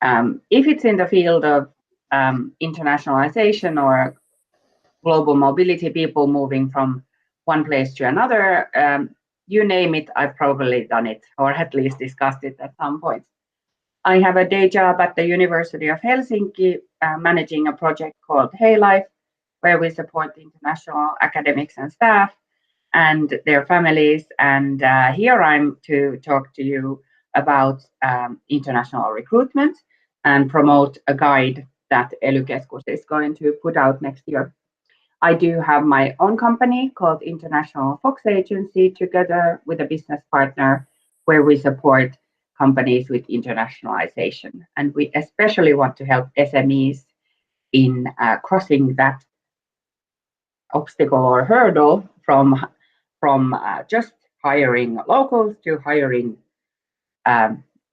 If it's in the field of internationalization or global mobility, people moving from one place to another, you name it, I've probably done it, or at least discussed it at some point. I have a day job at the University of Helsinki, managing a project called Hey Life, where we support international academics and staff and their families. And here I'm to talk to you about international recruitment and promote a guide that ELY-keskus is going to put out next year. I do have my own company called International Fox Agency, together with a business partner, where we support companies with internationalization. And we especially want to help SMEs in crossing that obstacle or hurdle from just hiring locals to hiring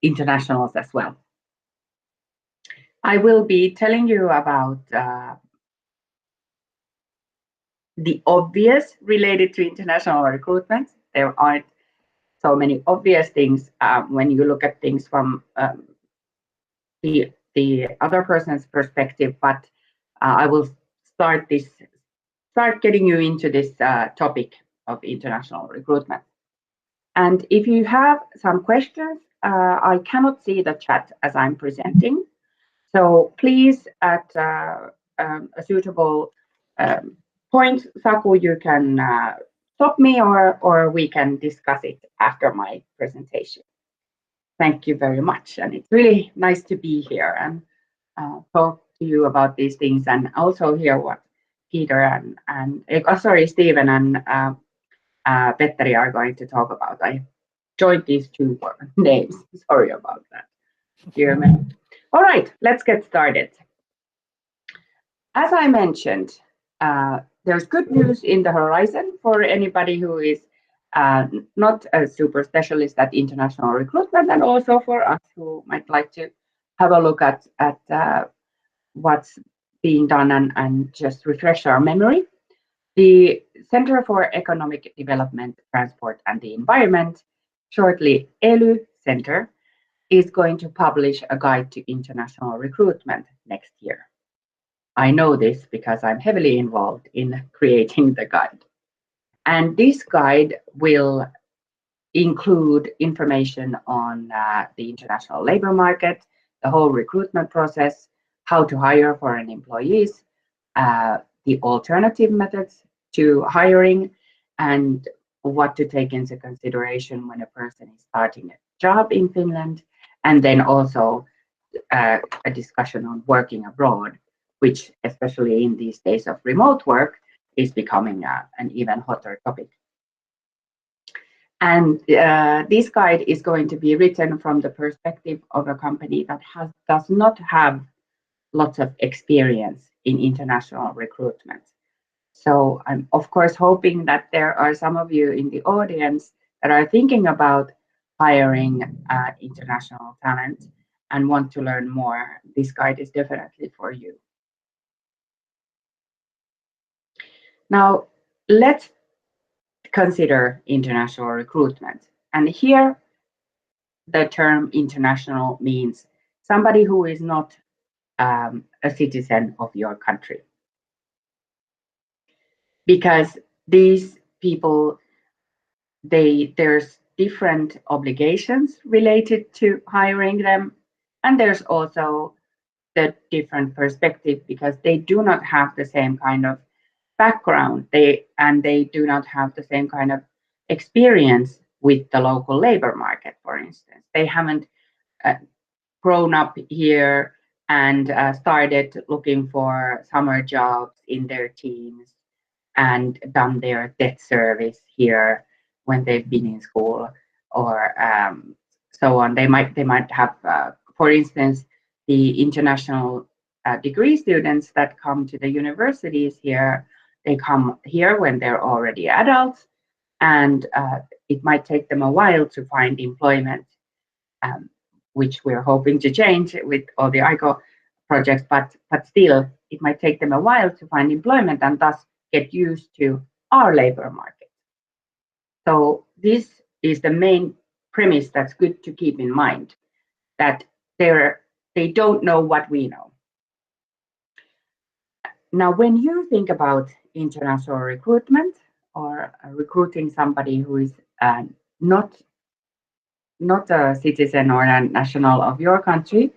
internationals as well. I will be telling you about the obvious related to international recruitment. There aren't so many obvious things when you look at things from the other person's perspective, but I will start getting you into this topic of international recruitment. And if you have some questions, I cannot see the chat as I'm presenting. So please, at a suitable point, Saku, you can stop me, or we can discuss it after my presentation. Thank you very much. And it's really nice to be here and talk to you about these things, and also hear what Peter and Stephen and Petteri are going to talk about. I joined these two names. Sorry about that. Dear me. All right, let's get started. As I mentioned, there's good news in the horizon for anybody who is not a super specialist at international recruitment, and also for us who might like to have a look at what's being done and just refresh our memory. The Center for Economic Development, Transport and the Environment, shortly ELY Center, is going to publish a guide to international recruitment next year. I know this because I'm heavily involved in creating the guide. And this guide will include information on the international labor market, the whole recruitment process, how to hire foreign employees, the alternative methods to hiring, and what to take into consideration when a person is starting a job in Finland, and then also a discussion on working abroad, which, especially in these days of remote work, is becoming an even hotter topic. And this guide is going to be written from the perspective of a company that does not have lots of experience in international recruitment. So I'm, of course, hoping that there are some of you in the audience that are thinking about hiring international talent and want to learn more. This guide is definitely for you. Now, let's consider international recruitment. And here, the term international means somebody who is not a citizen of your country. Because these people, there's different obligations related to hiring them, and there's also the different perspective because they do not have the same kind of background, they do not have the same kind of experience with the local labor market, for instance. They haven't grown up here and started looking for summer jobs in their teams and done their debt service here when they've been in school, or so on. They might have, for instance, the international degree students that come to the universities here. They come here when they're already adults, and it might take them a while to find employment, which we're hoping to change with all the ICO projects, but still, it might take them a while to find employment and thus get used to our labor market. So this is the main premise that's good to keep in mind, that there they don't know what we know. Now, when you think about international recruitment or recruiting somebody who is not a citizen or a national of your country,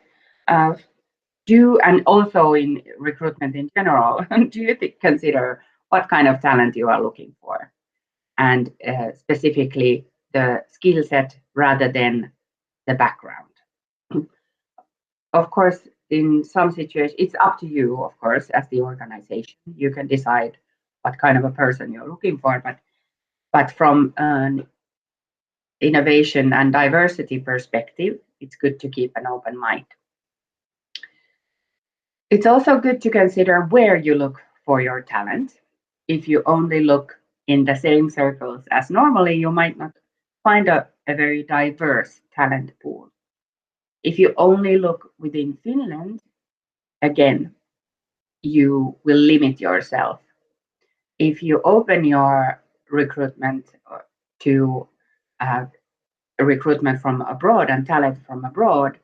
and also in recruitment in general, do you consider what kind of talent you are looking for, and specifically the skill set rather than the background? Of course, in some situations, it's up to you, of course, as the organization. You can decide what kind of a person you're looking for, but from an innovation and diversity perspective, it's good to keep an open mind. It's also good to consider where you look for your talent. If you only look in the same circles as normally, you might not find a very diverse talent pool. If you only look within Finland, again, you will limit yourself. If you open your recruitment to recruitment from abroad and talent from abroad,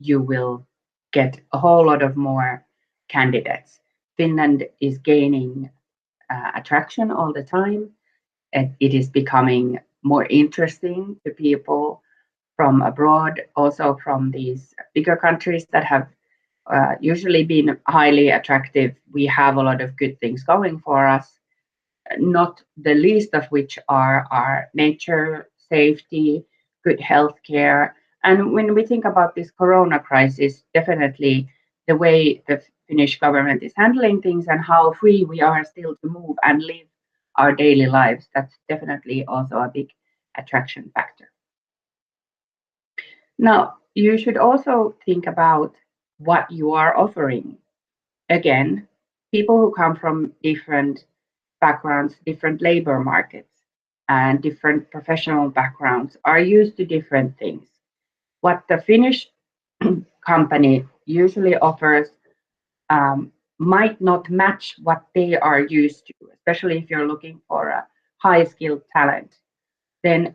you will get a whole lot of more candidates. Finland is gaining attraction all the time. It is becoming more interesting to people from abroad, also from these bigger countries that have usually been highly attractive. We have a lot of good things going for us, not the least of which are our nature, safety, good healthcare. And when we think about this corona crisis, definitely the way the Finnish government is handling things and how free we are still to move and live our daily lives, that's definitely also a big attraction factor. Now, you should also think about what you are offering. Again, people who come from different backgrounds, different labor markets, and different professional backgrounds are used to different things. What the Finnish company usually offers might not match what they are used to, especially if you're looking for a high skilled talent. Then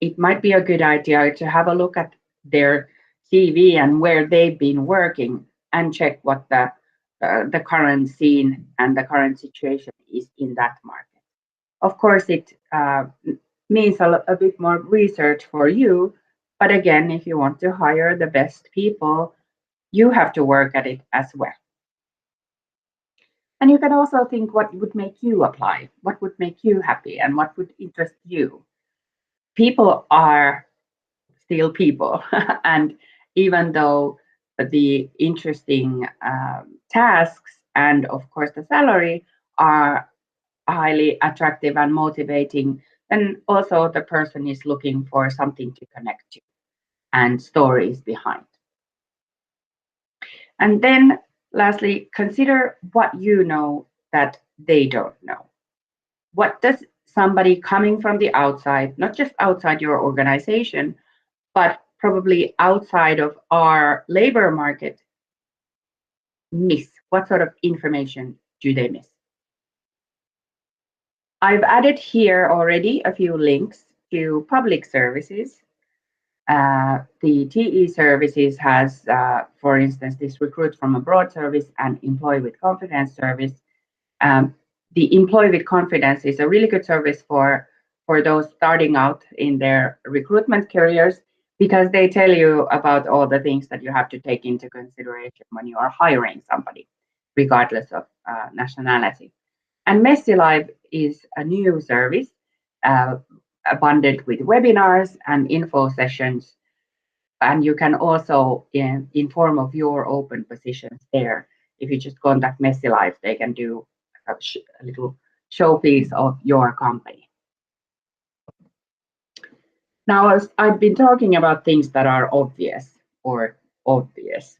it might be a good idea to have a look at their CV and where they've been working and check what the current scene and the current situation is in that market. Of course, it means a bit more research for you, but again, if you want to hire the best people, you have to work at it as well. And you can also think what would make you apply, what would make you happy, and what would interest you. People are still people, and even though the interesting tasks and of course the salary are highly attractive and motivating, then also the person is looking for something to connect to and stories behind. And then lastly, consider what you know that they don't know. What does somebody coming from the outside, not just outside your organization, but probably outside of our labor market, miss? What sort of information do they miss? I've added here already a few links to public services. The TE services has, for instance, this recruit from abroad service and employ with confidence service. The employ with confidence is a really good service for those starting out in their recruitment careers, because they tell you about all the things that you have to take into consideration when you are hiring somebody, regardless of nationality. And Messi Live is a new service, abundant with webinars and info sessions. And you can also inform of your open positions there. If you just contact Messi Live, they can do a little showpiece of your company. Now, I've been talking about things that are obvious or obvious.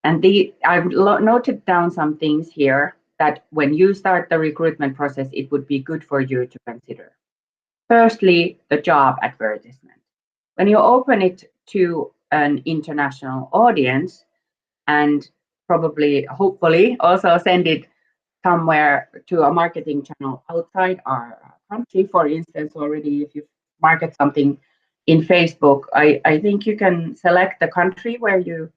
And I've noted down some things here that when you start the recruitment process, it would be good for you to consider. Firstly, the job advertisement. When you open it to an international audience, and probably, hopefully, also send it somewhere to a marketing channel outside our country, for instance, already if you market something in Facebook, I think you can select the country where you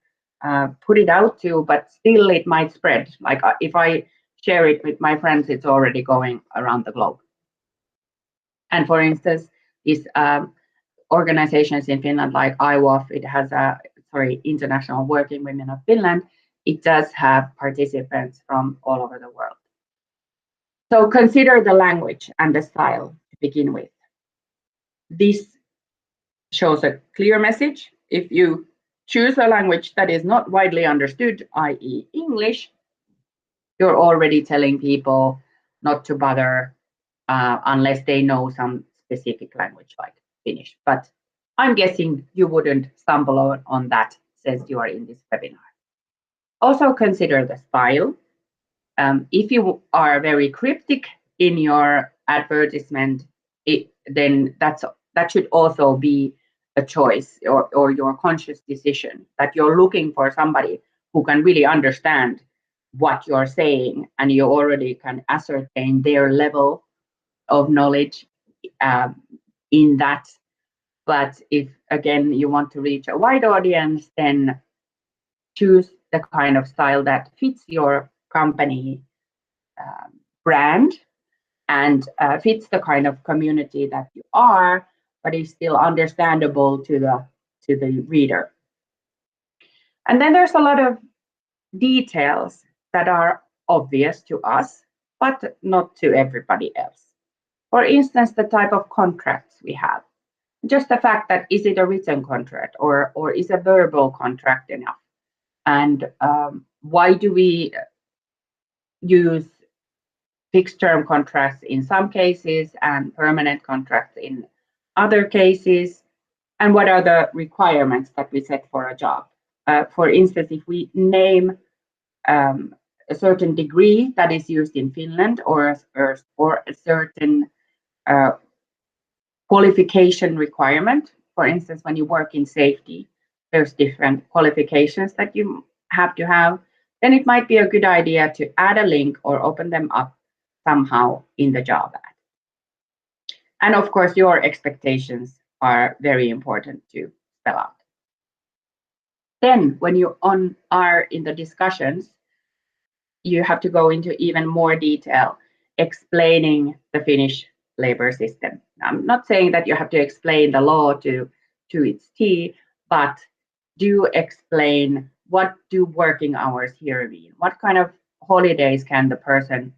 put it out to, but still it might spread. Like if I share it with my friends, it's already going around the globe. And for instance, these organizations in Finland, like IWOF, it has International Working Women of Finland, it does have participants from all over the world. So consider the language and the style to begin with. This shows a clear message. If you choose a language that is not widely understood, i.e. English, you're already telling people not to bother unless they know some specific language like Finnish. But I'm guessing you wouldn't stumble on that since you are in this webinar. Also consider the style. If you are very cryptic in your advertisement, then that should also be a choice or your conscious decision that you're looking for somebody who can really understand what you're saying, and you already can ascertain their level of knowledge in that. But if, again, you want to reach a wide audience, then choose the kind of style that fits your company brand and fits the kind of community that you are, but is still understandable to the reader. And then there's a lot of details that are obvious to us, but not to everybody else. For instance, the type of contracts we have. Just the fact that is it a written contract or is a verbal contract enough? And why do we use fixed term contracts in some cases and permanent contracts in other cases? And what are the requirements that we set for a job? For instance, if we name a certain degree that is used in Finland or a certain qualification requirement, for instance, when you work in safety, there's different qualifications that you have to have, then it might be a good idea to add a link or open them up somehow in the job ad. And of course, your expectations are very important to spell out. Then when you are in the discussions, you have to go into even more detail, explaining the Finnish labor system. I'm not saying that you have to explain the law to its T, but do explain what do working hours here mean? What kind of holidays can the person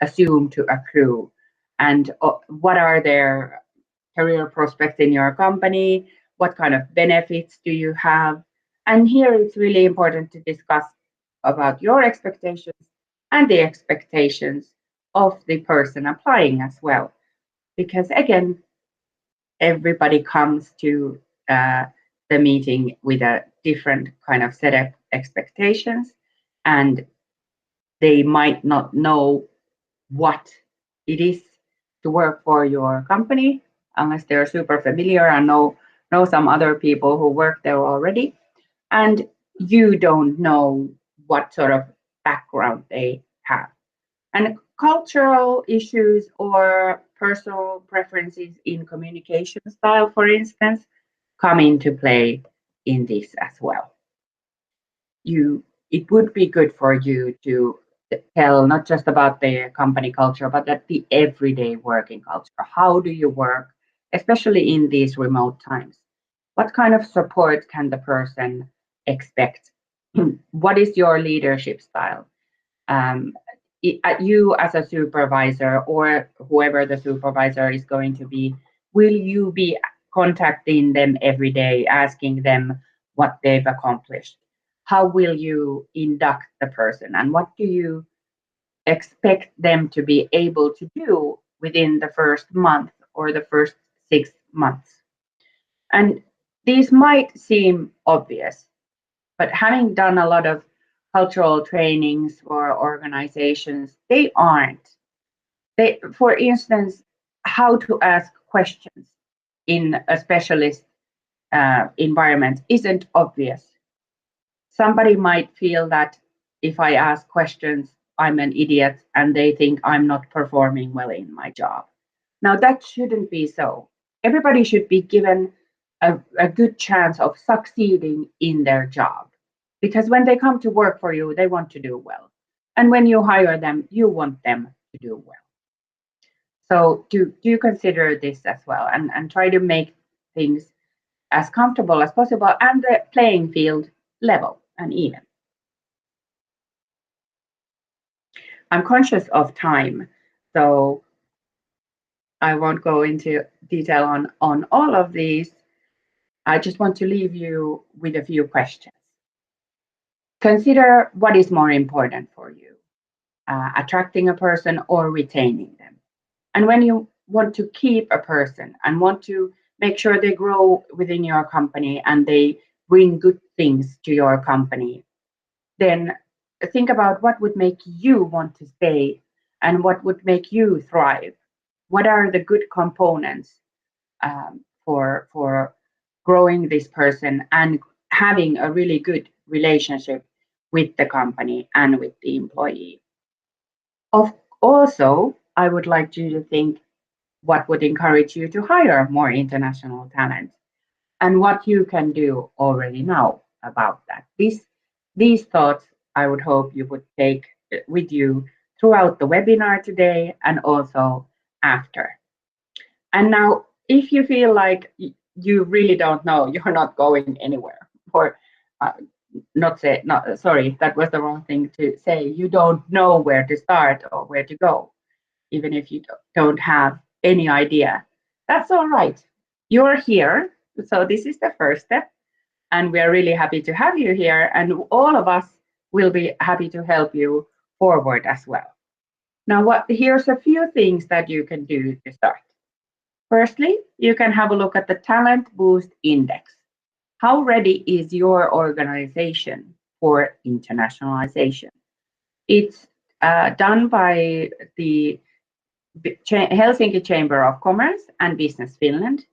assume to accrue? And what are their career prospects in your company? What kind of benefits do you have? And here it's really important to discuss about your expectations and the expectations of the person applying as well. Because again, everybody comes to the meeting with a different kind of set of expectations, and they might not know what it is to work for your company unless they're super familiar and know some other people who work there already. And you don't know what sort of background they have. And cultural issues or personal preferences in communication style, for instance, come into play in this as well. It would be good for you to tell not just about the company culture, but that the everyday working culture. How do you work, especially in these remote times? What kind of support can the person expect? What is your leadership style? You as a supervisor or whoever the supervisor is going to be, will you be contacting them every day, asking them what they've accomplished? How will you induct the person? And what do you expect them to be able to do within the first month or the first 6 months? And these might seem obvious, but having done a lot of cultural trainings for organizations, they aren't. For instance, how to ask questions in a specialist environment isn't obvious. Somebody might feel that if I ask questions, I'm an idiot and they think I'm not performing well in my job. Now, that shouldn't be so. everybody should be given a good chance of succeeding in their job. Because when they come to work for you, they want to do well. And when you hire them, you want them to do well. So do consider this as well, and try to make things as comfortable as possible and the playing field level and even. I'm conscious of time, so I won't go into detail on all of these. I just want to leave you with a few questions. Consider what is more important for you, attracting a person or retaining them. And when you want to keep a person and want to make sure they grow within your company and they bring good things to your company, then think about what would make you want to stay and what would make you thrive. What are the good components for growing this person and having a really good relationship with the company and with the employee? Also, I would like you to think what would encourage you to hire more international talent and what you can do already now about that. These thoughts I would hope you would take with you throughout the webinar today and also after. And now, if you feel like you really don't know, you're not going anywhere, or sorry, that was the wrong thing to say. You don't know where to start or where to go, even if you don't have any idea. That's all right. You're here, so this is the first step, and we are really happy to have you here, and all of us will be happy to help you forward as well. Now, here's a few things that you can do to start. Firstly, you can have a look at the Talent Boost Index. How ready is your organization for internationalization? It's done by the Helsinki Chamber of Commerce and Business Finland,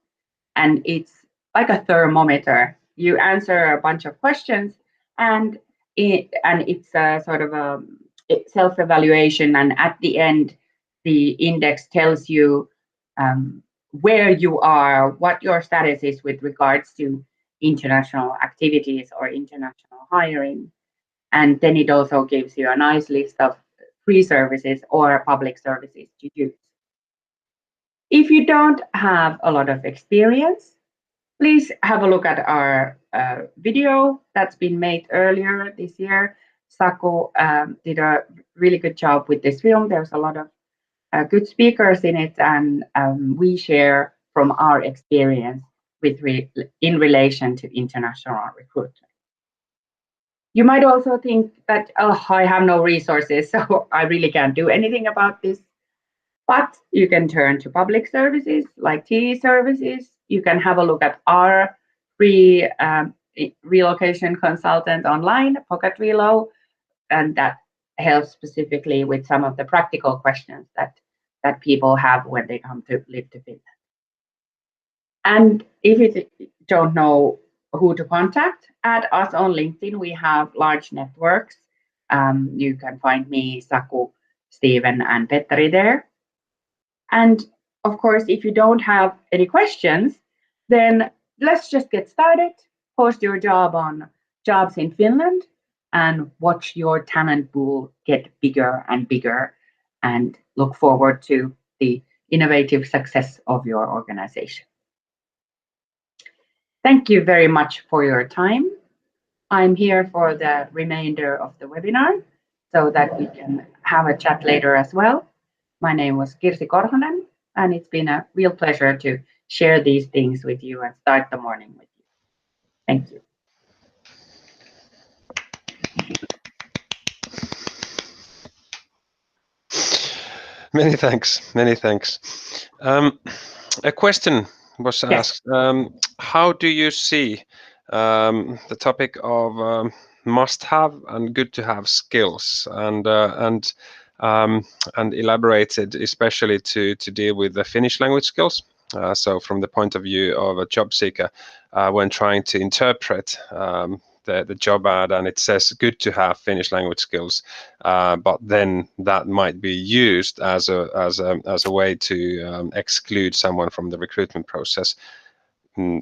and it's like a thermometer. You answer a bunch of questions, and it's a sort of a self-evaluation, and at the end, the index tells you where you are, what your status is with regards to international activities or international hiring. And then it also gives you a nice list of free services or public services to use. If you don't have a lot of experience, please have a look at our video that's been made earlier this year. Saku did a really good job with this film. There's a lot of good speakers in it, and we share from our experience in relation to international recruitment. You might also think that, oh, I have no resources, so I really can't do anything about this. But you can turn to public services like TE services. You can have a look at our free relocation consultant online, Pocket Relo, and that helps specifically with some of the practical questions that people have when they come to live to Finland. And if you don't know who to contact, add us on LinkedIn. We have large networks. You can find me, Saku, Steven, and Petteri there. And of course, if you don't have any questions, then let's just get started. Post your job on Jobs in Finland and watch your talent pool get bigger and bigger, and look forward to the innovative success of your organization. Thank you very much for your time. I'm here for the remainder of the webinar so that we can have a chat later as well. My name was Kirsi Korhonen, and it's been a real pleasure to share these things with you and start the morning with you. Thank you. Many thanks. Many thanks. A question was asked. Yes. How do you see the topic of must-have and good-to-have skills, and elaborated especially to deal with the Finnish language skills? So from the point of view of a job seeker, when trying to interpret the job ad and it says good to have Finnish language skills, but then that might be used as a way to exclude someone from the recruitment process.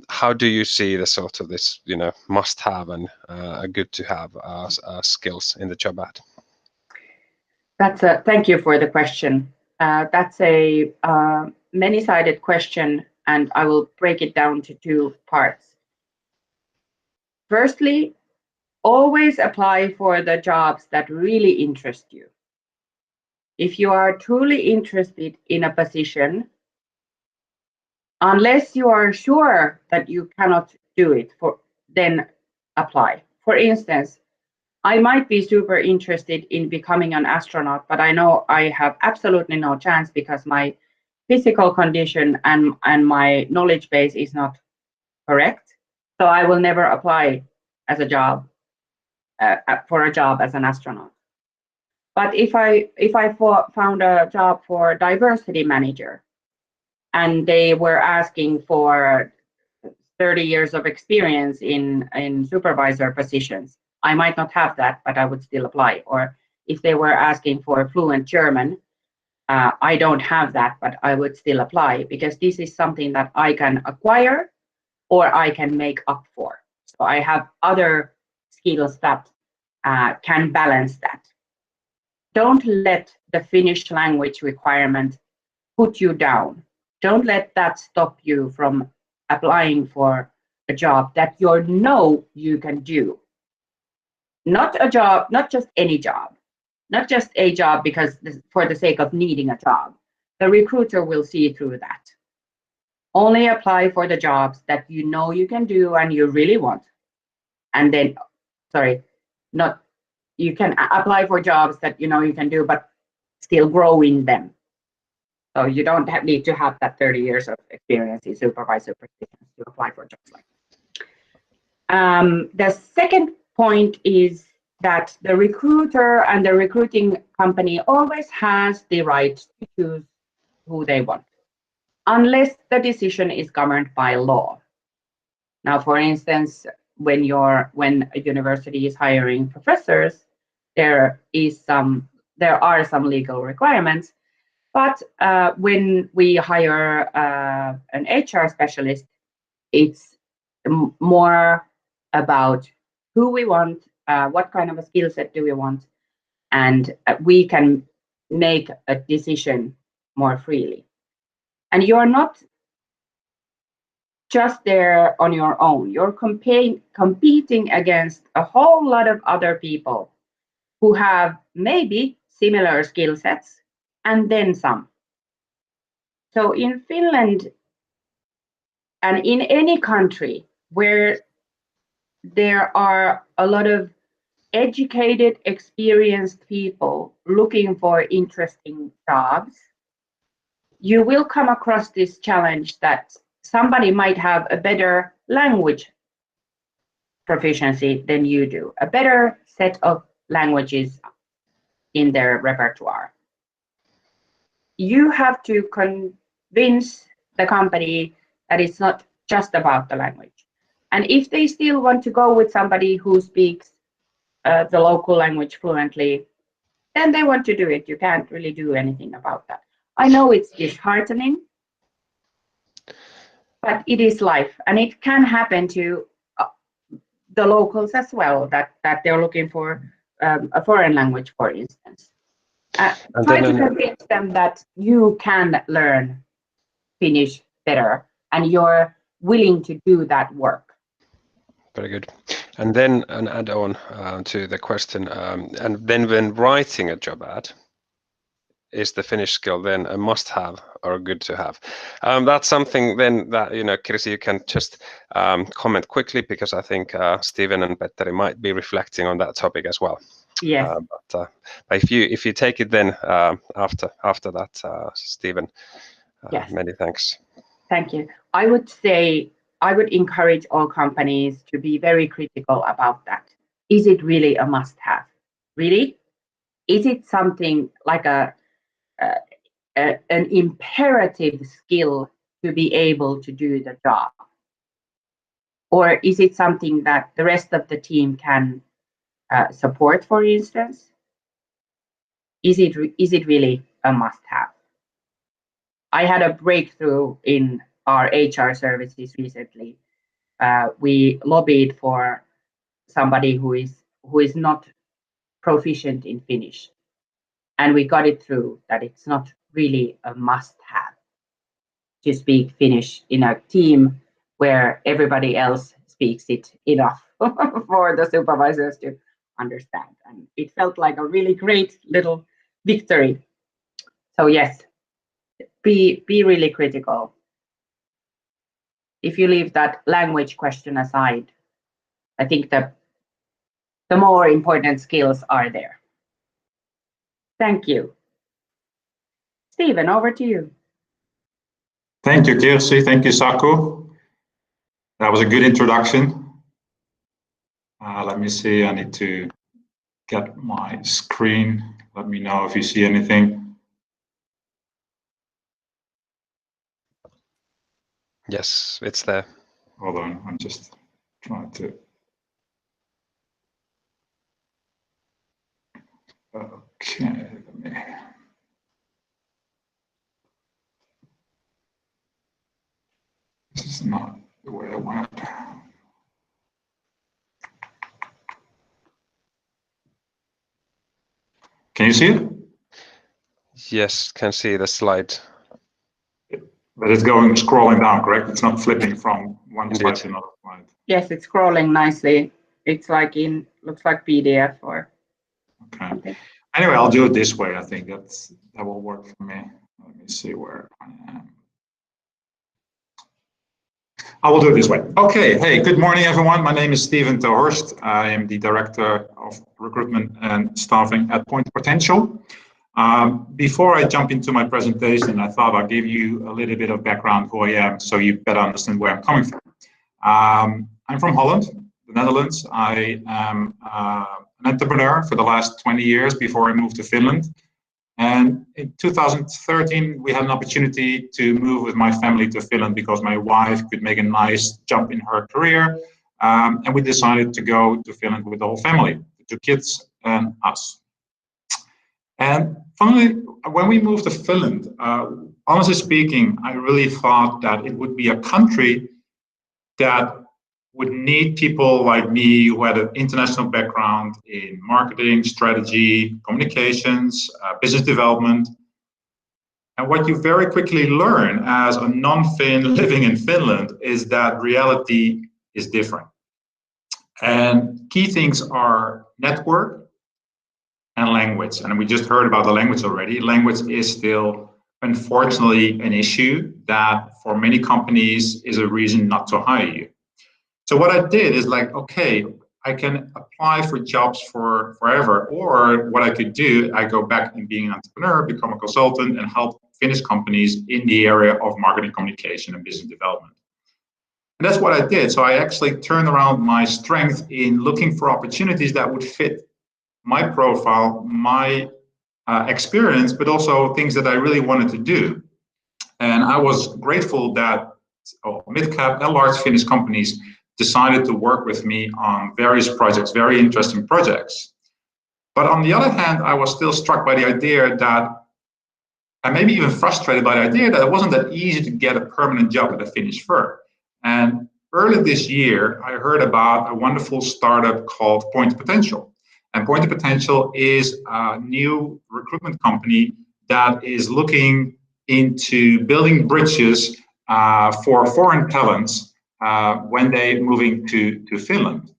How do you see the sort of this, must have and good to have skills in the job ad? Thank you for the question. That's a many-sided question, and I will break it down to two parts. Firstly, always apply for the jobs that really interest you. If you are truly interested in a position, unless you are sure that you cannot do it, then apply. For instance, I might be super interested in becoming an astronaut, but I know I have absolutely no chance because my physical condition and my knowledge base is not correct. So I will never apply as a job for a job as an astronaut. But if I found a job for diversity manager, and they were asking for 30 years of experience in supervisor positions, I might not have that, but I would still apply. Or if they were asking for fluent German, I don't have that, but I would still apply because this is something that I can acquire or I can make up for. So I have other skills that can balance that. Don't let the Finnish language requirement put you down. Don't let that stop you from applying for a job that you know you can do. Not a job, not just any job, not just a job because for the sake of needing a job. The recruiter will see through that. Only apply for the jobs that you know you can do and you really want. And then, you can apply for jobs that you know you can do, but still grow in them. So you don't need to have that 30 years of experience in supervisor positions to apply for jobs like that. The second point is that the recruiter and the recruiting company always has the right to choose who they want, unless the decision is governed by law. Now, for instance, when a university is hiring professors, there are some legal requirements. But when we hire an HR specialist, it's more about who we want, what kind of a skill set do we want, and we can make a decision more freely. And you're not just there on your own. You're competing against a whole lot of other people who have maybe similar skill sets and then some. So in Finland and in any country where there are a lot of educated, experienced people looking for interesting jobs, you will come across this challenge that somebody might have a better language proficiency than you do, a better set of languages in their repertoire. You have to convince the company that it's not just about the language. And if they still want to go with somebody who speaks the local language fluently, then they want to do it. You can't really do anything about that. I know it's disheartening, but it is life. And it can happen to the locals as well, that they're looking for a foreign language, for instance. Try to convince them that you can learn Finnish better and you're willing to do that work. Very good. And then an add-on to the question, and then when writing a job ad, is the Finnish skill then a must-have or good to have? That's something then that, Kirsi, you can just comment quickly, because I think Stephen and Petteri might be reflecting on that topic as well. Yes. But if you take it then after that, Stephen, yes. Many thanks. Thank you. I would encourage all companies to be very critical about that. Is it really a must-have? Really? Is it something like an imperative skill to be able to do the job? Or is it something that the rest of the team can support, for instance? Is it really a must-have? I had a breakthrough in our HR services recently. We lobbied for somebody who is not proficient in Finnish, and we got it through that it's not really a must-have to speak Finnish in a team where everybody else speaks it enough for the supervisors to understand. And it felt like a really great little victory. So yes, be really critical. If you leave that language question aside, I think the more important skills are there. Thank you. Stephen, over to you. Thank you, Kirsi. Thank you, Saku. That was a good introduction. Let me see, I need to get my screen. Let me know if you see anything. Yes, it's there. Hold on, I'm just trying to. Okay, let me. This is not the way I want it. Can you see it? Yes, can see the slide. But it's scrolling down, correct? It's not flipping from one slide to another slide. Yes, it's scrolling nicely. It's like looks like PDF or something. Anyway, I'll do it this way. I think that will work for me. Let me see where I am. I will do it this way. Okay, hey, good morning, everyone. My name is Stephen Horst. I am the Director of Recruitment and Staffing at Point Potential. Before I jump into my presentation, I thought I'd give you a little bit of background who I am so you better understand where I'm coming from. I'm from Holland, the Netherlands. I am an entrepreneur for the last 20 years before I moved to Finland. And in 2013, we had an opportunity to move with my family to Finland because my wife could make a nice jump in her career. And we decided to go to Finland with the whole family, the 2 kids and us. And finally, when we moved to Finland, honestly speaking, I really thought that it would be a country that would need people like me who had an international background in marketing, strategy, communications, business development. And what you very quickly learn as a non-Finn living in Finland is that reality is different. And key things are network and language. And we just heard about the language already. Language is still, unfortunately, an issue that for many companies is a reason not to hire you. So what I did is like, okay, I can apply for jobs for forever, or what I could do, I go back in being an entrepreneur, become a consultant, and help Finnish companies in the area of marketing, communication, and business development. And that's what I did. So I actually turned around my strength in looking for opportunities that would fit my profile, my experience, but also things that I really wanted to do. And I was grateful that mid-cap and large Finnish companies decided to work with me on various projects, very interesting projects. But on the other hand, I was still struck by the idea that, and maybe even frustrated by the idea that it wasn't that easy to get a permanent job at a Finnish firm. And early this year, I heard about a wonderful startup called Point Potential. And Point Potential is a new recruitment company that is looking into building bridges for foreign talents when they're moving to Finland.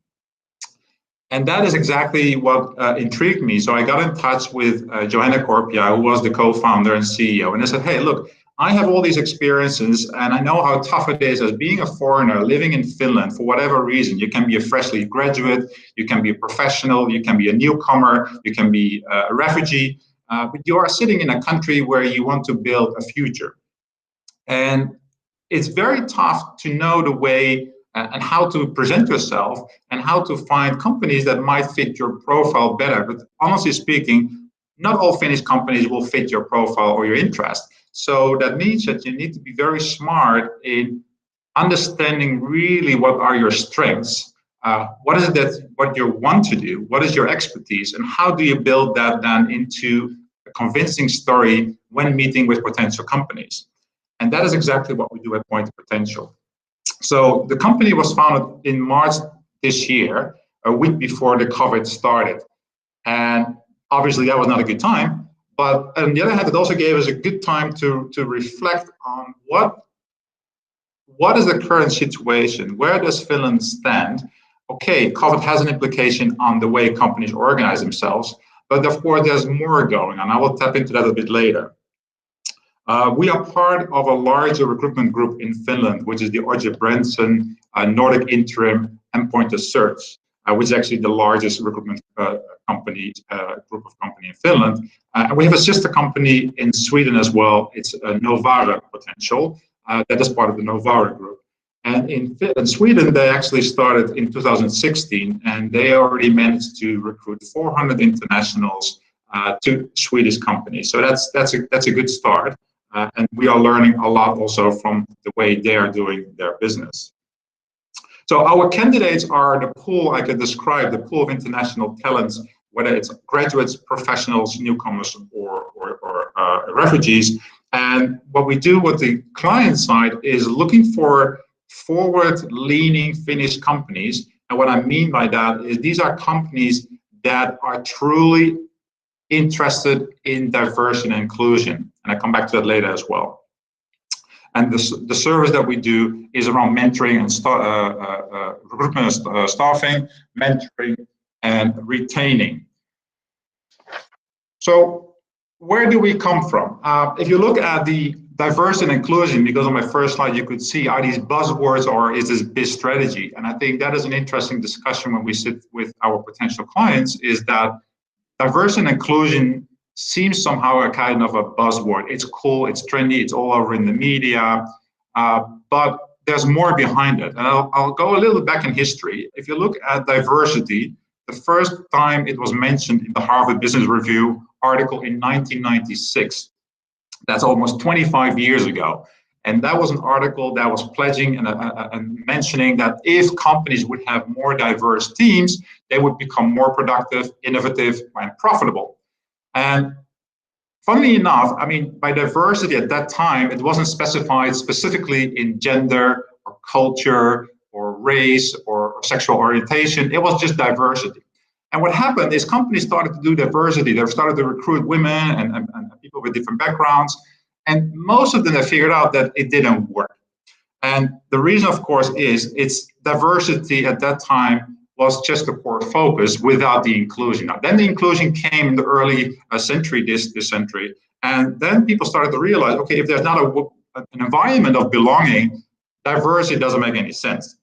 And that is exactly what intrigued me. So I got in touch with Johanna Korpia, who was the co-founder and CEO. And I said, hey, look, I have all these experiences and I know how tough it is as being a foreigner living in Finland for whatever reason. You can be a freshly graduate, you can be a professional, you can be a newcomer, you can be a refugee, but you are sitting in a country where you want to build a future. And it's very tough to know the way and how to present yourself and how to find companies that might fit your profile better. But honestly speaking, not all Finnish companies will fit your profile or your interest. So that means that you need to be very smart in understanding really what are your strengths, what is it what you want to do, what is your expertise, and how do you build that then into a convincing story when meeting with potential companies. And that is exactly what we do at Point of Potential. So the company was founded in March this year, a week before the COVID started. And obviously that was not a good time, but on the other hand, it also gave us a good time to reflect on what is the current situation? Where does Finland stand? Okay, COVID has an implication on the way companies organize themselves, but of course there's more going on. I will tap into that a bit later. We are part of a larger recruitment group in Finland, which is the Orje Brenson Nordic Interim and Pointer Search, which is actually the largest recruitment company group of company in Finland. And we have a sister company in Sweden as well. It's Novara Potential. That is part of the Novara group. And in Sweden, they actually started in 2016, and they already managed to recruit 400 internationals to Swedish companies. So that's a good start. And we are learning a lot also from the way they are doing their business. So our candidates are the pool, I can describe the pool of international talents, whether it's graduates, professionals, newcomers, or refugees. And what we do with the client side is looking for forward-leaning Finnish companies. And what I mean by that is these are companies that are truly interested in diversity and inclusion. And I come back to that later as well. And the service that we do is around mentoring and recruitment and staffing, mentoring and retaining. So where do we come from? If you look at the diversity and inclusion, because on my first slide you could see, are these buzzwords or is this biz strategy? And I think that is an interesting discussion when we sit with our potential clients, is that diversity and inclusion seems somehow a kind of a buzzword. It's cool, it's trendy, it's all over in the media, but there's more behind it. And I'll go a little back in history. If you look at diversity, the first time it was mentioned in the Harvard Business Review article in 1996. That's almost 25 years ago. And that was an article that was pledging and mentioning that if companies would have more diverse teams, they would become more productive, innovative, and profitable. And funnily enough, I mean, by diversity at that time, it wasn't specified specifically in gender or culture or race or sexual orientation. It was just diversity. And what happened is companies started to do diversity. They started to recruit women and people with different backgrounds. And most of them have figured out that it didn't work. And the reason, of course, is it's diversity at that time was just a core focus without the inclusion. Now, then the inclusion came in the early century, this century. And then people started to realize, okay, if there's not an environment of belonging, diversity doesn't make any sense.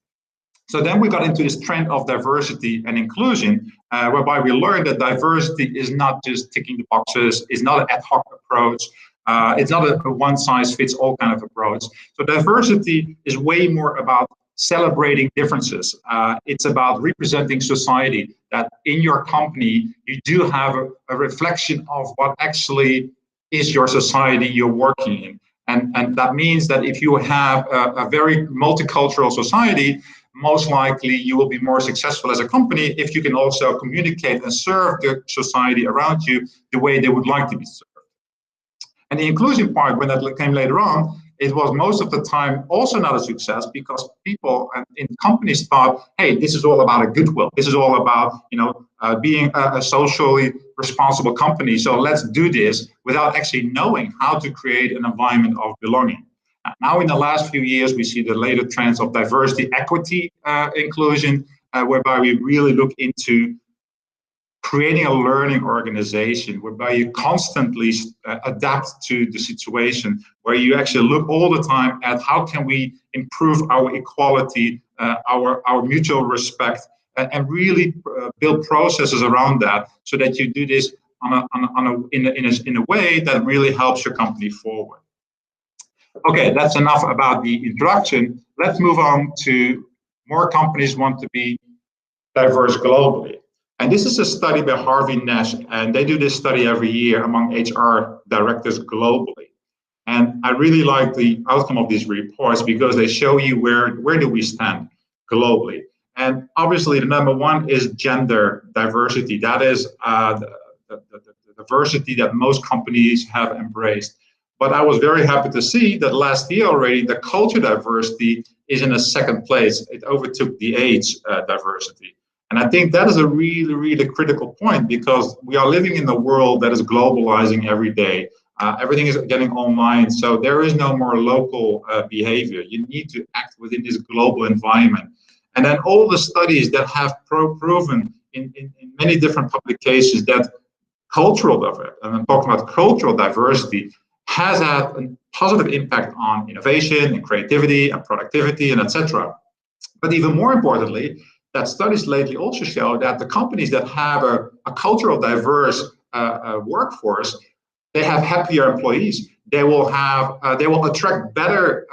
So then we got into this trend of diversity and inclusion, whereby we learned that diversity is not just ticking the boxes, it's not an ad hoc approach, it's not a one-size-fits-all kind of approach. So diversity is way more about celebrating differences. It's about representing society, that in your company, you do have a reflection of what actually is your society you're working in. And that means that if you have a very multicultural society, most likely you will be more successful as a company if you can also communicate and serve the society around you the way they would like to be served. And the inclusion part, when that came later on, it was most of the time also not a success because people in companies thought, hey, this is all about a goodwill. This is all about, being a socially responsible company. So let's do this without actually knowing how to create an environment of belonging. Now, in the last few years, we see the later trends of diversity, equity, inclusion, whereby we really look into creating a learning organization whereby you constantly adapt to the situation, where you actually look all the time at how can we improve our equality, our mutual respect, and really build processes around that so that you do this in a way that really helps your company forward. Okay, that's enough about the introduction. Let's move on to more companies want to be diverse globally. And this is a study by Harvey Nash, and they do this study every year among HR directors globally. And I really like the outcome of these reports because they show you where do we stand globally. And obviously the number one is gender diversity. That is the diversity that most companies have embraced. But I was very happy to see that last year already, the culture diversity is in a second place. It overtook the age diversity. And I think that is a really, really critical point because we are living in a world that is globalizing every day. Everything is getting online, so there is no more local behavior. You need to act within this global environment. And then all the studies that have proven in many different publications that cultural diversity, and I'm talking about cultural diversity, has had a positive impact on innovation and creativity and productivity and etc. But even more importantly, that studies lately also show that the companies that have a cultural diverse workforce, they have happier employees. They will attract better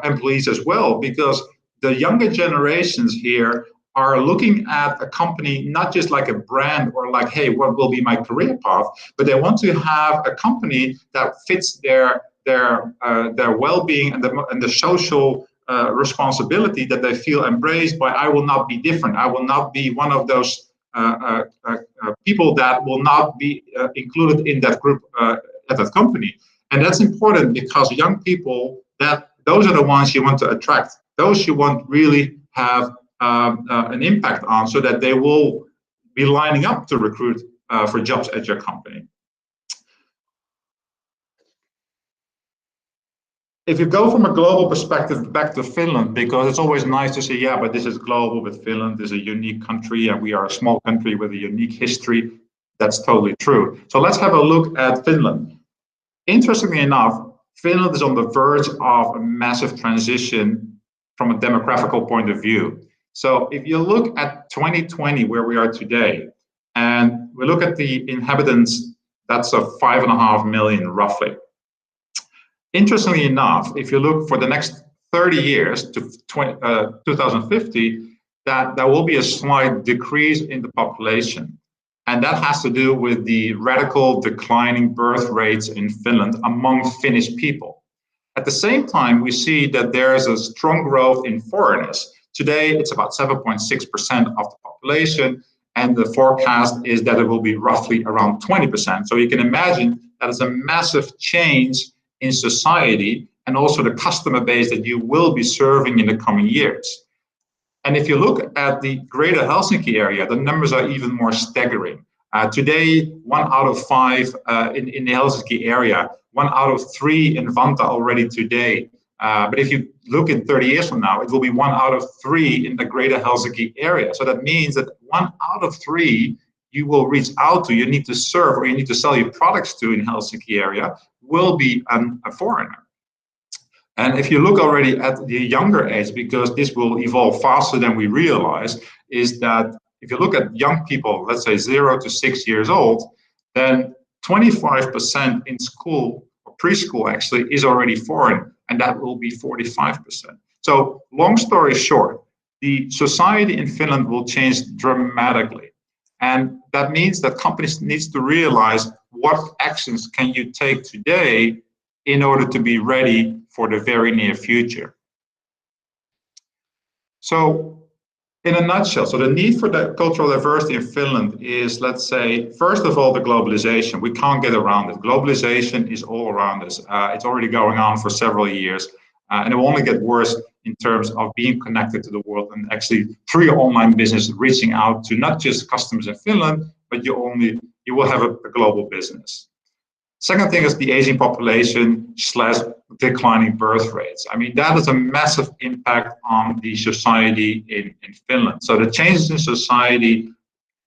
employees as well, because the younger generations here are looking at a company not just like a brand or like, hey, what will be my career path, but they want to have a company that fits their well-being and the social responsibility that they feel embraced by. I will not be different. I will not be one of those people that will not be included in that group at that company. And that's important because young people, those are the ones you want to attract. Those you want really have an impact on, so that they will be lining up to recruit for jobs at your company. If you go from a global perspective back to Finland, because it's always nice to say, yeah, but this is global, but Finland is a unique country and we are a small country with a unique history. That's totally true. So let's have a look at Finland. Interestingly enough, Finland is on the verge of a massive transition from a demographical point of view. So if you look at 2020, where we are today, and we look at the inhabitants, that's a 5.5 million roughly. Interestingly enough, if you look for the next 30 years to 2050, that there will be a slight decrease in the population. And that has to do with the radical declining birth rates in Finland among Finnish people. At the same time, we see that there is a strong growth in foreigners. Today, it's about 7.6% of the population, and the forecast is that it will be roughly around 20%. So you can imagine that is a massive change in society and also the customer base that you will be serving in the coming years. And if you look at the greater Helsinki area, the numbers are even more staggering. Today, 1 out of 5 in the Helsinki area, 1 out of 3 in Vantaa already today. But if you look in 30 years from now, it will be 1 out of 3 in the greater Helsinki area. So that means that 1 out of 3 you will reach out to, you need to serve, or you need to sell your products to in Helsinki area, will be a foreigner. And if you look already at the younger age, because this will evolve faster than we realize, is that if you look at young people, let's say 0 to 6 years old, then 25% in school or preschool actually is already foreign, and that will be 45%. So long story short, the society in Finland will change dramatically. And that means that companies need to realize what actions can you take today in order to be ready for the very near future. So in a nutshell, so the need for the cultural diversity in Finland is, let's say, first of all, the globalization. We can't get around it. Globalization is all around us. It's already going on for several years, and it will only get worse in terms of being connected to the world and actually through your online business, reaching out to not just customers in Finland, but you will have a global business. Second thing is the aging population / declining birth rates. I mean, that is a massive impact on the society in Finland. So the changes in society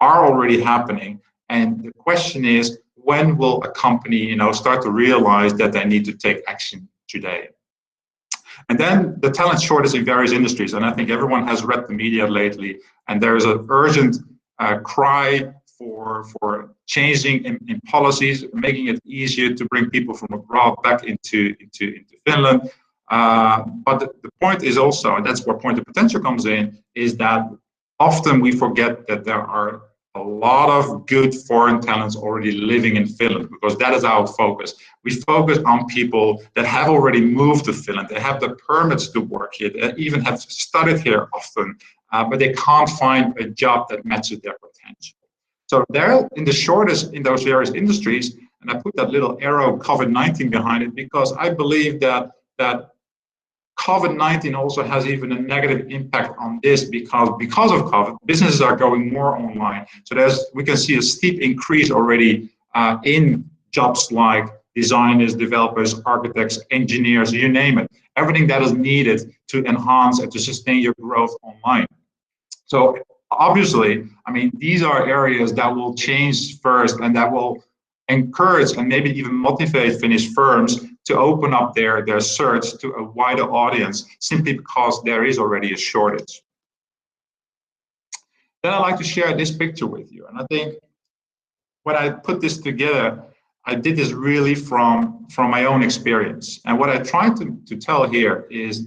are already happening. And the question is, when will a company, start to realize that they need to take action today? And then the talent shortage in various industries. And I think everyone has read the media lately, and there is an urgent cry for changing in policies, making it easier to bring people from abroad back into Finland. But the point is also, and that's where point of potential comes in, is that often we forget that there are a lot of good foreign talents already living in Finland, because that is our focus. We focus on people that have already moved to Finland. They have the permits to work here. They even have studied here often, but they can't find a job that matches their potential. So they're in the shortest in those various industries, and I put that little arrow COVID-19 behind it because I believe that COVID-19 also has even a negative impact on this because of COVID, businesses are going more online. So we can see a steep increase already in jobs like designers, developers, architects, engineers, you name it. Everything that is needed to enhance and to sustain your growth online. So obviously, I mean, these are areas that will change first and that will encourage and maybe even motivate Finnish firms to open up their search to a wider audience simply because there is already a shortage. Then I'd like to share this picture with you. And I think when I put this together, I did this really from my own experience. And what I try to tell here is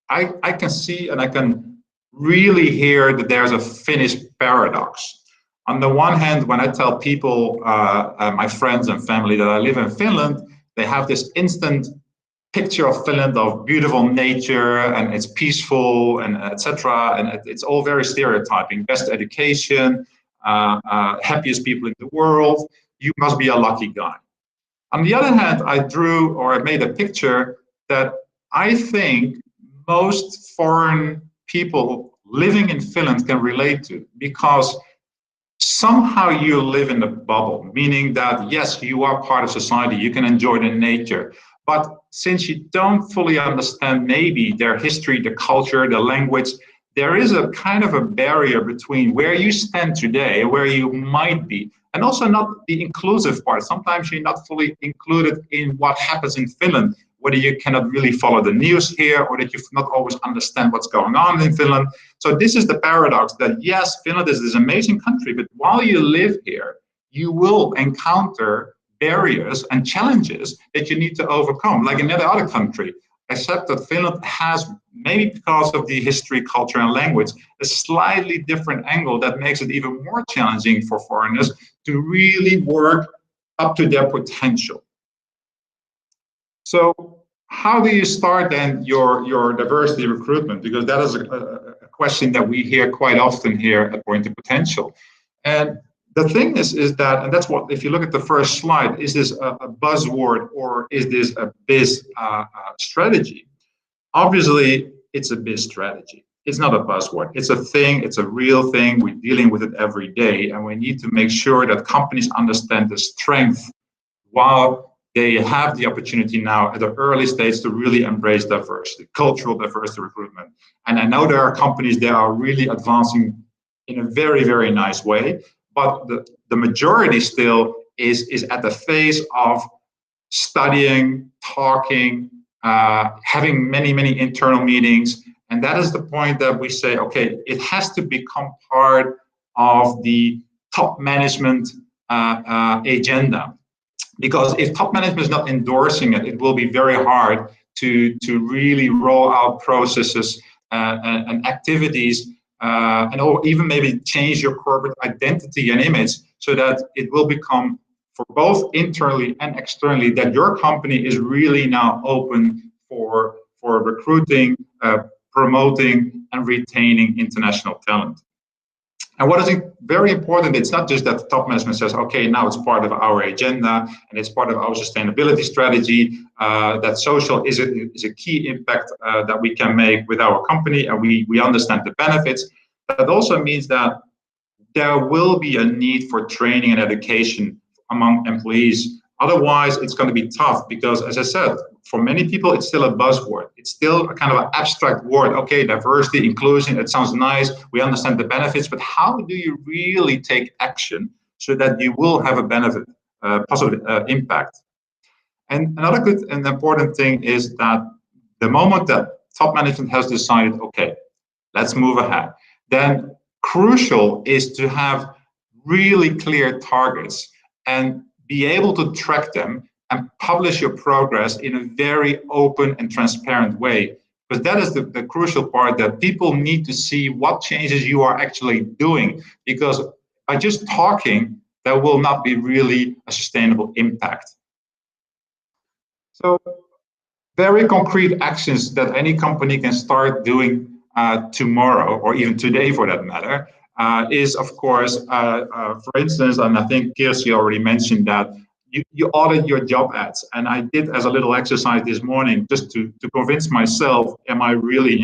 I can see and I can really hear that there's a Finnish paradox. On the one hand, when I tell people, my friends and family that I live in Finland, they have this instant picture of Finland of beautiful nature and it's peaceful and etc. And it's all very stereotyping. Best education, happiest people in the world. You must be a lucky guy. On the other hand, I made a picture that I think most foreign people living in Finland can relate to, because somehow you live in a bubble, meaning that yes, you are part of society, you can enjoy the nature, but since you don't fully understand maybe their history, the culture, the language, there is a kind of a barrier between where you stand today and where you might be, and also not the inclusive part. Sometimes you're not fully included in what happens in Finland, whether you cannot really follow the news here or that you not always understand what's going on in Finland. So this is the paradox that yes, Finland is this amazing country, but while you live here, you will encounter barriers and challenges that you need to overcome, like in any other country, except that Finland has, maybe because of the history, culture, and language, a slightly different angle that makes it even more challenging for foreigners to really work up to their potential. So how do you start then your diversity recruitment? Because that is a question that we hear quite often here at Point to Potential. And the thing is that, and that's what, if you look at the first slide, is this a buzzword or is this a biz strategy? Obviously, it's a biz strategy. It's not a buzzword. It's a thing. It's a real thing. We're dealing with it every day. And we need to make sure that companies understand the strength while they have the opportunity now at the early stage to really embrace diversity, cultural diversity recruitment. And I know there are companies that are really advancing in a very, very nice way, but the majority still is at the phase of studying, talking, having many, many internal meetings. And that is the point that we say, okay, it has to become part of the top management agenda. Because if top management is not endorsing it, it will be very hard to really roll out processes and activities or even maybe change your corporate identity and image so that it will become, for both internally and externally, that your company is really now open for recruiting, promoting, and retaining international talent. And what is very important, it's not just that the top management says, okay, now it's part of our agenda and it's part of our sustainability strategy, that social is a key impact that we can make with our company, and we understand the benefits. That also means that there will be a need for training and education among employees. Otherwise, it's going to be tough because, as I said, for many people, it's still a buzzword. It's still a kind of an abstract word. Okay, diversity, inclusion, it sounds nice. We understand the benefits, but how do you really take action so that you will have a benefit, positive impact? And another good and important thing is that the moment that top management has decided, okay, let's move ahead, then crucial is to have really clear targets and be able to track them and publish your progress in a very open and transparent way. Because that is the crucial part, that people need to see what changes you are actually doing. Because by just talking, there will not be really a sustainable impact. So very concrete actions that any company can start doing tomorrow, or even today for that matter, is of course, for instance, and I think Kirsi already mentioned that, you audit your job ads. And I did as a little exercise this morning just to convince myself, am I really,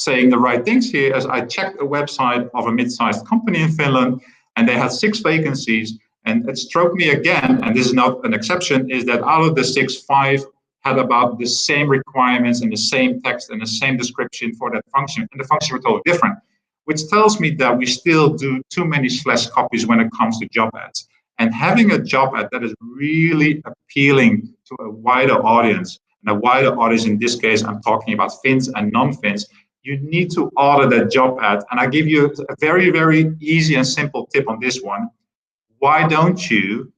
saying the right things here, as I checked a website of a mid-sized company in Finland, and they had 6 vacancies. And it struck me again, and this is not an exception, is that out of the 6, 5 had about the same requirements and the same text and the same description for that function. And the functions were totally different, which tells me that we still do too many slash copies when it comes to job ads. And having a job ad that is really appealing to a wider audience, and a wider audience in this case, I'm talking about Finns and non-Finns, you need to audit that job ad. And I give you a very, very easy and simple tip on this one. Why don't you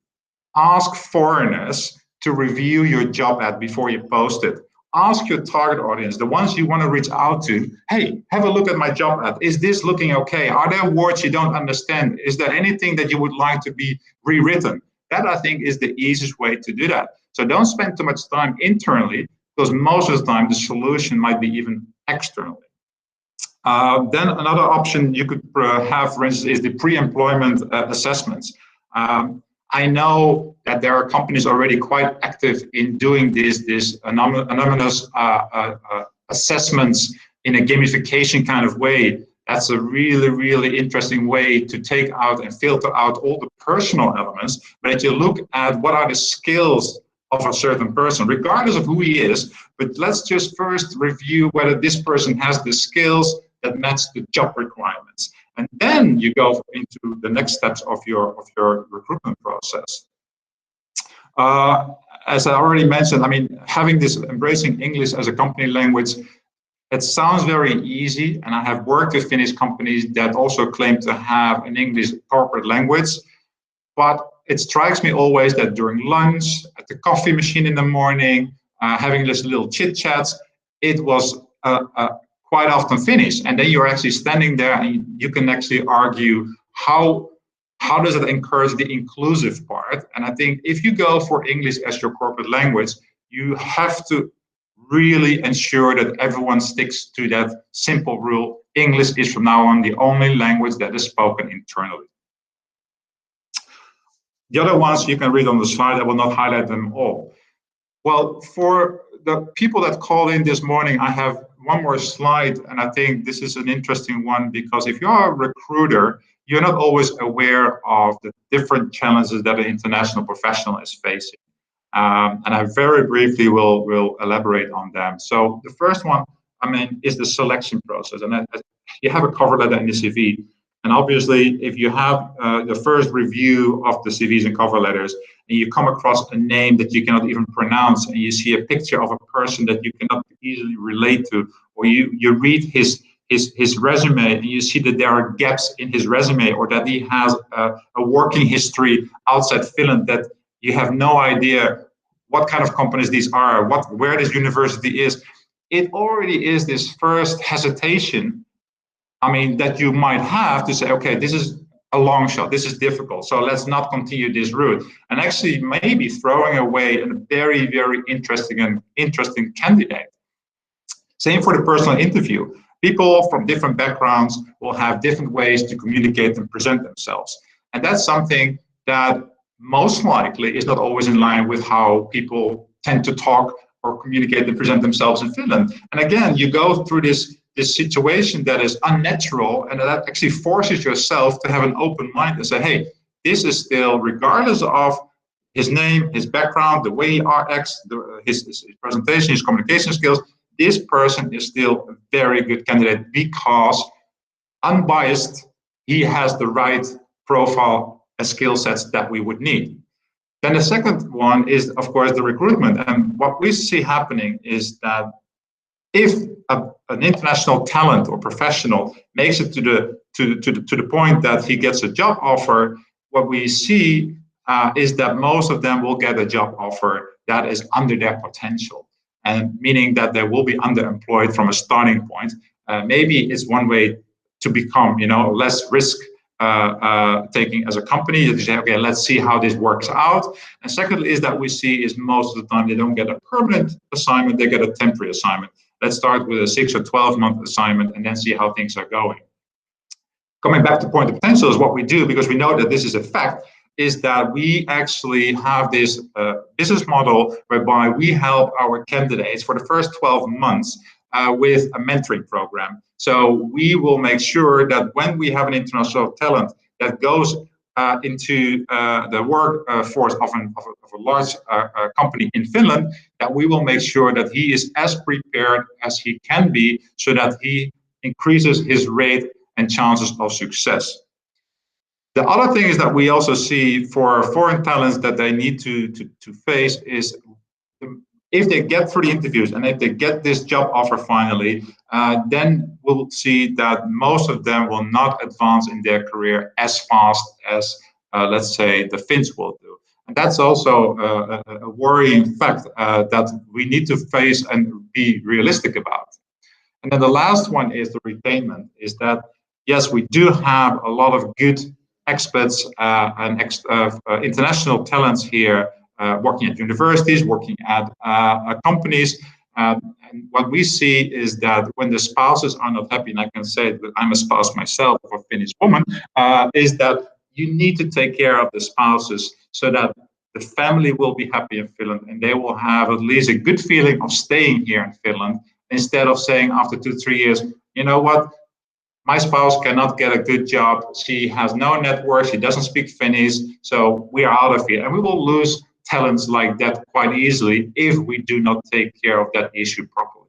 ask foreigners to review your job ad before you post it? Ask your target audience, the ones you want to reach out to, hey, have a look at my job ad. Is this looking okay? Are there words you don't understand? Is there anything that you would like to be rewritten? That, I think, is the easiest way to do that. So don't spend too much time internally, because most of the time the solution might be even externally. Then another option you could have, for instance, is the pre-employment assessments. I know that there are companies already quite active in doing this anonymous assessments in a gamification kind of way. That's a really, really interesting way to take out and filter out all the personal elements, but that you look at what are the skills of a certain person, regardless of who he is. But let's just first review whether this person has the skills that match the job requirements. And then you go into the next steps of your recruitment process. As I already mentioned, I mean, having this embracing English as a company language, it sounds very easy. And I have worked with Finnish companies that also claim to have an English corporate language. But it strikes me always that during lunch, at the coffee machine in the morning, having this little chit chats, it was quite often Finnish. And then you're actually standing there and you can actually argue how does it encourage the inclusive part? And I think if you go for English as your corporate language, you have to really ensure that everyone sticks to that simple rule. English is from now on the only language that is spoken internally. The other ones you can read on the slide. I will not highlight them all. Well, for the people that called in this morning, I have one more slide, and I think this is an interesting one, because if you're a recruiter, you're not always aware of the different challenges that an international professional is facing. And I very briefly will elaborate on them. So the first one, I mean, is the selection process. And you have a cover letter in the CV. And obviously, if you have the first review of the CVs and cover letters, and you come across a name that you cannot even pronounce, and you see a picture of a person that you cannot easily relate to, or you read his resume and you see that there are gaps in his resume, or that he has a working history outside Finland that you have no idea what kind of companies these are, where this university is, it already is this first hesitation, I mean, that you might have to say, okay, this is a long shot, this is difficult, so let's not continue this route. And actually maybe throwing away a very, very interesting candidate. Same for the personal interview. People from different backgrounds will have different ways to communicate and present themselves. And that's something that most likely is not always in line with how people tend to talk or communicate and present themselves in Finland. And again, you go through this situation that is unnatural, and that actually forces yourself to have an open mind and say, hey, this is still, regardless of his name, his background, the way he acts, his presentation, his communication skills, this person is still a very good candidate, because unbiased, he has the right profile and skill sets that we would need. Then the second one is, of course, the recruitment. And what we see happening is that if an international talent or professional makes it to the point that he gets a job offer, what we see is that most of them will get a job offer that is under their potential, and meaning that they will be underemployed from a starting point. Maybe it's one way to become, less risk taking as a company. That you say, okay, let's see how this works out. And secondly is that we see is most of the time they don't get a permanent assignment, they get a temporary assignment. Let's start with a 6 or 12-month assignment and then see how things are going. Coming back to point of potential is what we do, because we know that this is a fact, is that we actually have this business model whereby we help our candidates for the first 12 months with a mentoring program. So we will make sure that when we have an international talent that goes into the workforce of a large company in Finland, that we will make sure that he is as prepared as he can be so that he increases his rate and chances of success. The other thing is that we also see for foreign talents that they need to face is if they get through the interviews and if they get this job offer finally, then we'll see that most of them will not advance in their career as fast as, let's say, the Finns will do. And that's also a worrying fact that we need to face and be realistic about. And then the last one is the retainment, is that, yes, we do have a lot of good expats and international talents here working at universities, working at companies. And what we see is that when the spouses are not happy, and I can say that I'm a spouse myself of a Finnish woman, is that you need to take care of the spouses so that the family will be happy in Finland and they will have at least a good feeling of staying here in Finland, instead of saying after 2-3 years, you know what, my spouse cannot get a good job, she has no network, she doesn't speak Finnish, so we are out of here. And we will lose talents like that quite easily if we do not take care of that issue properly.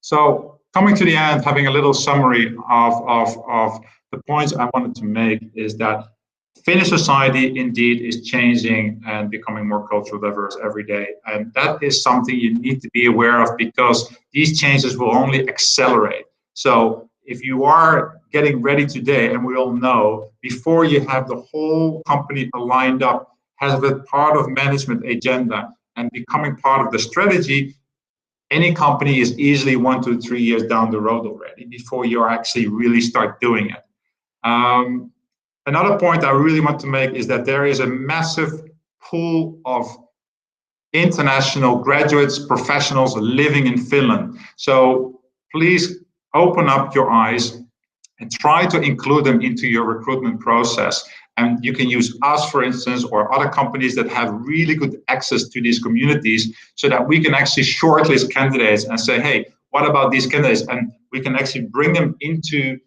So coming to the end, having a little summary of the points I wanted to make is that Finnish society indeed is changing and becoming more culturally diverse every day. And that is something you need to be aware of, because these changes will only accelerate. So if you are getting ready today, and we all know, before you have the whole company lined up, has been part of management agenda and becoming part of the strategy, any company is easily 1 to 3 years down the road already before you actually really start doing it. Another point I really want to make is that there is a massive pool of international graduates, professionals living in Finland. So please open up your eyes and try to include them into your recruitment process. And you can use us, for instance, or other companies that have really good access to these communities, so that we can actually shortlist candidates and say, hey, what about these candidates? And we can actually bring them into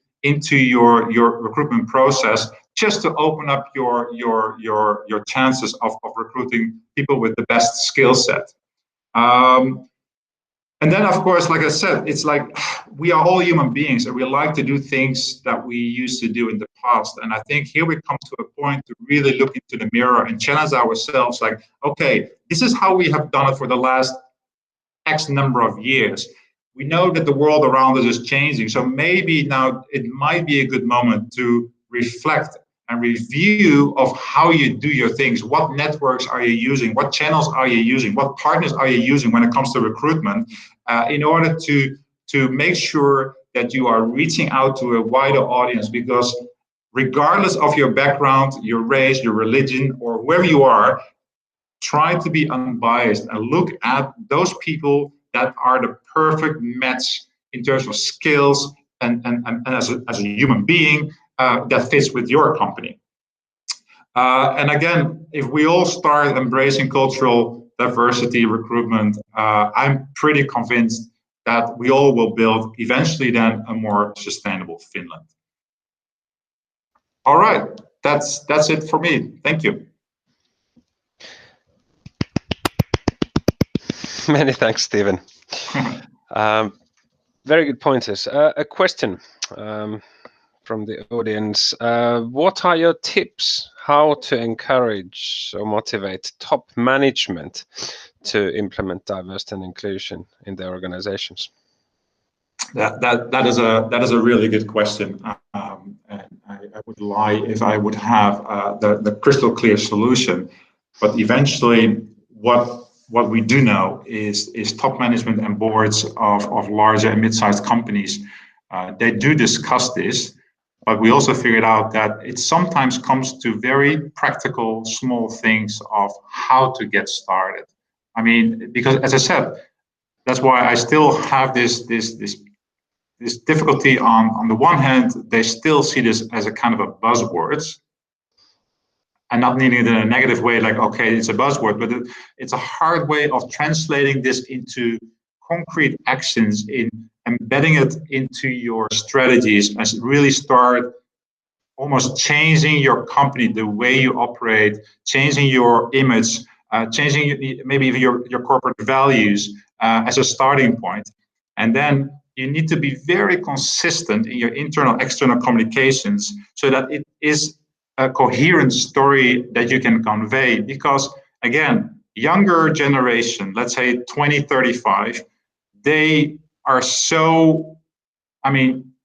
your recruitment process, just to open up your chances of recruiting people with the best skill set. And then, of course, like I said, it's like we are all human beings and we like to do things that we used to do in the past. And I think here we come to a point to really look into the mirror and challenge ourselves, like, okay, this is how we have done it for the last X number of years. We know that the world around us is changing. So maybe now it might be a good moment to reflect and review of how you do your things. What networks are you using? What channels are you using? What partners are you using when it comes to recruitment, in order to make sure that you are reaching out to a wider audience? Because regardless of your background, your race, your religion, or whoever you are, try to be unbiased and look at those people that are the perfect match in terms of skills and as a human being, that fits with your company. And again, if we all start embracing cultural diversity recruitment, I'm pretty convinced that we all will build eventually then a more sustainable Finland. All right, that's it for me. Thank you. Many thanks, Stephen. Very good pointers. A question from the audience. What are your tips how to encourage or motivate top management to implement diversity and inclusion in their organizations? That is a really good question. And I would lie if I would have the crystal clear solution. But eventually, what we do know is top management and boards of larger and mid-sized companies, they do discuss this, but we also figured out that it sometimes comes to very practical, small things of how to get started. I mean, because as I said, that's why I still have this difficulty on the one hand, they still see this as a kind of a buzzword, and not needing it in a negative way, like, okay, it's a buzzword, but it's a hard way of translating this into concrete actions, in embedding it into your strategies, and really start almost changing your company, the way you operate, changing your image, changing maybe even your corporate values as a starting point. And then you need to be very consistent in your internal, external communications so that it is a coherent story that you can convey. Because again, younger generation, let's say 2035, they are so,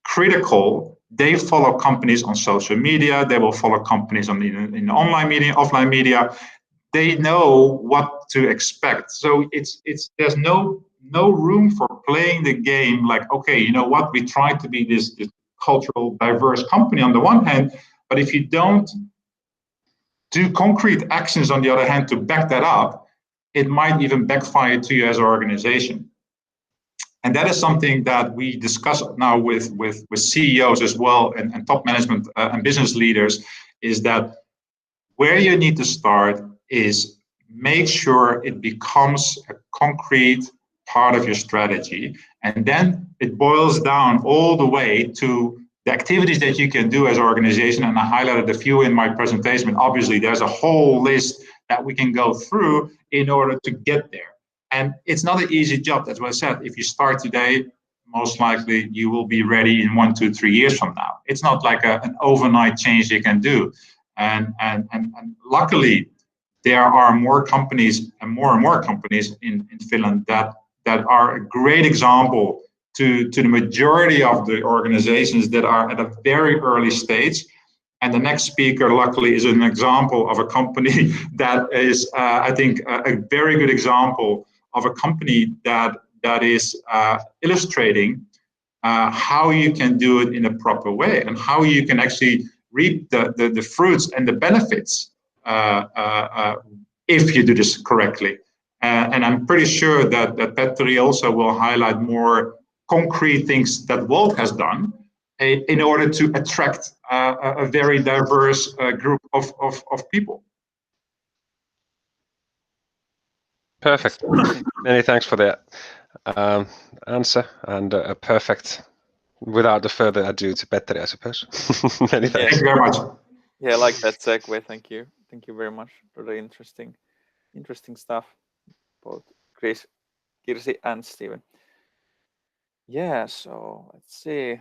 critical. They follow companies on social media. They will follow companies on in online media, offline media. They know what to expect. So there's no room for playing the game like, okay, you know what, we try to be this cultural diverse company on the one hand, but if you don't do concrete actions on the other hand to back that up, it might even backfire to you as an organization. And that is something that we discuss now with CEOs as well, and top management and business leaders, is that where you need to start is make sure it becomes a concrete part of your strategy. And then it boils down all the way to the activities that you can do as an organization. And I highlighted a few in my presentation. Obviously, there's a whole list that we can go through in order to get there. And it's not an easy job. That's what I said. If you start today, most likely you will be ready in 1, 2, 3 years from now. It's not like an overnight change you can do. And luckily, there are more companies and more companies in Finland that are a great example to the majority of the organizations that are at a very early stage. And the next speaker, luckily, is an example of a company that is, I think, a very good example of a company that is illustrating how you can do it in a proper way and how you can actually reap the fruits and the benefits if you do this correctly. And I'm pretty sure that Petteri also will highlight more concrete things that Wolt has done in order to attract a very diverse group of people. Perfect. Many thanks for the answer, and a perfect, without further ado, to Petteri, I suppose. Many thanks. Thank you very much. Yeah, I like that segue. Thank you. Thank you very much. Really interesting stuff, both Kirsi and Steven. Yeah, so let's see.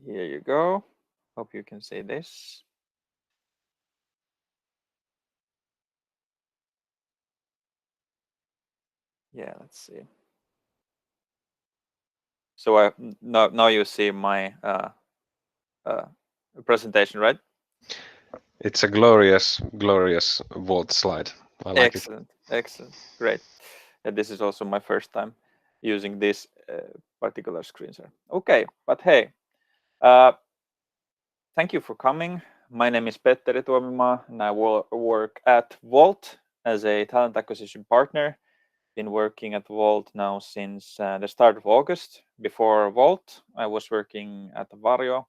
Here you go. Hope you can see this. Yeah, let's see. So now you see my presentation, right? It's a glorious Wolt slide. I like Excellent, great. And this is also my first time using this particular screen share. Okay, but hey, thank you for coming. My name is Petteri Tuomimaa, and I work at Wolt as a talent acquisition partner. Been working at Wolt now since the start of August. Before Wolt, I was working at Varjo,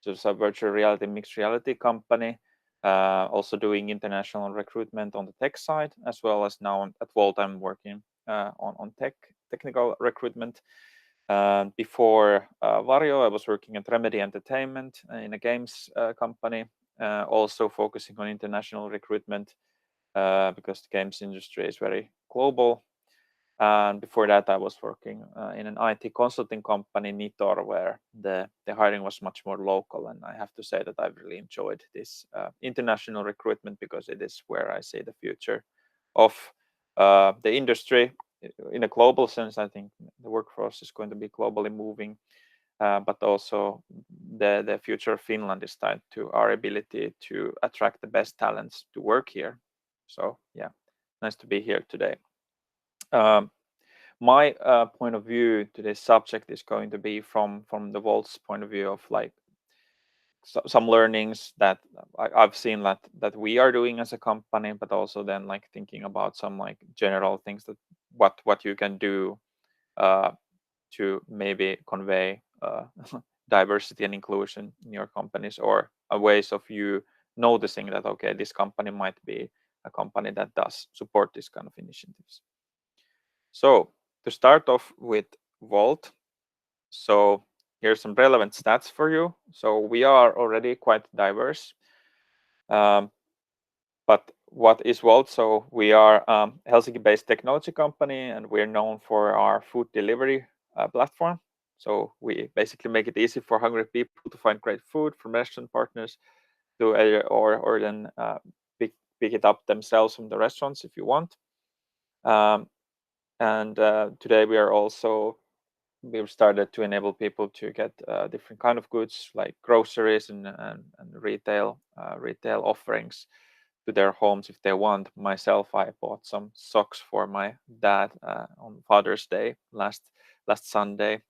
which is a virtual reality, mixed reality company, also doing international recruitment on the tech side, as well as now at Wolt, I'm working on technical recruitment. Before Varjo, I was working at Remedy Entertainment in a games company, also focusing on international recruitment because the games industry is very global. And before that, I was working in an IT consulting company, Nitor, where the hiring was much more local. And I have to say that I've really enjoyed this international recruitment because it is where I see the future of the industry in a global sense. I think the workforce is going to be globally moving, but also the future of Finland is tied to our ability to attract the best talents to work here. So yeah, nice to be here today. My point of view to this subject is going to be from the Wolt's point of view of like some learnings that I've seen that we are doing as a company, but also then like thinking about some like general things that what you can do to maybe convey diversity and inclusion in your companies, or ways of you noticing that, okay, this company might be a company that does support this kind of initiatives. So to start off with Wolt, so here's some relevant stats for you. So we are already quite diverse, but what is Wolt? So we are a Helsinki-based technology company, and we're known for our food delivery platform. So we basically make it easy for hungry people to find great food from restaurant partners to or then pick it up themselves from the restaurants if you want. And today we've started to enable people to get different kind of goods like groceries and retail offerings to their homes if they want. Myself, I bought some socks for my dad on Father's Day last Sunday.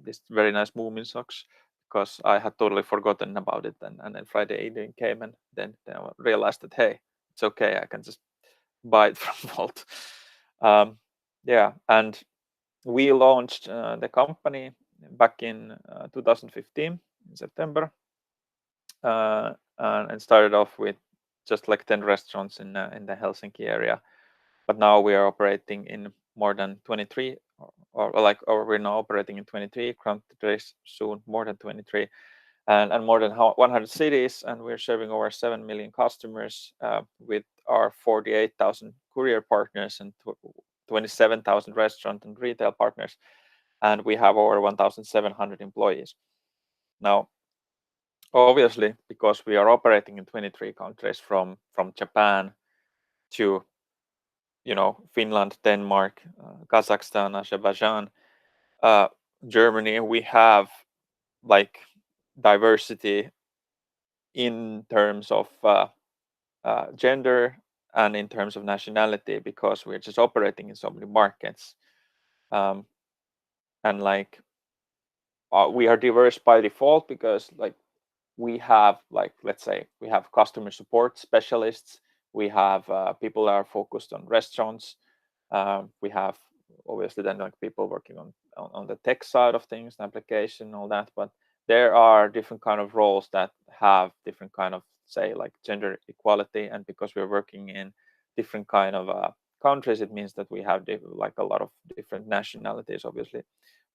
This very nice Moomin socks, because I had totally forgotten about it, and then Friday evening came, and then I realized that, hey, it's okay, I can just buy it from Wolt. Yeah, and we launched the company back in 2015 in September, and started off with just like 10 restaurants in the Helsinki area. But now we are operating in more than 23, or we're now operating in 23 countries, soon more than 23, and more than 100 cities, and we're serving over 7 million customers with our 48,000 courier partners and 27,000 restaurant and retail partners, and we have over 1,700 employees. Now, obviously, because we are operating in 23 countries, from Japan to Finland, Denmark, Kazakhstan, Azerbaijan, Germany, we have like diversity in terms of gender and in terms of nationality, because we're just operating in so many markets, and like we are diverse by default, because like we have, like, let's say we have customer support specialists, we have people that are focused on restaurants, we have obviously then like people working on the tech side of things, application, all that, but there are different kind of roles that have different kind of, say, like gender equality, and because we're working in different kind of countries, it means that we have like a lot of different nationalities obviously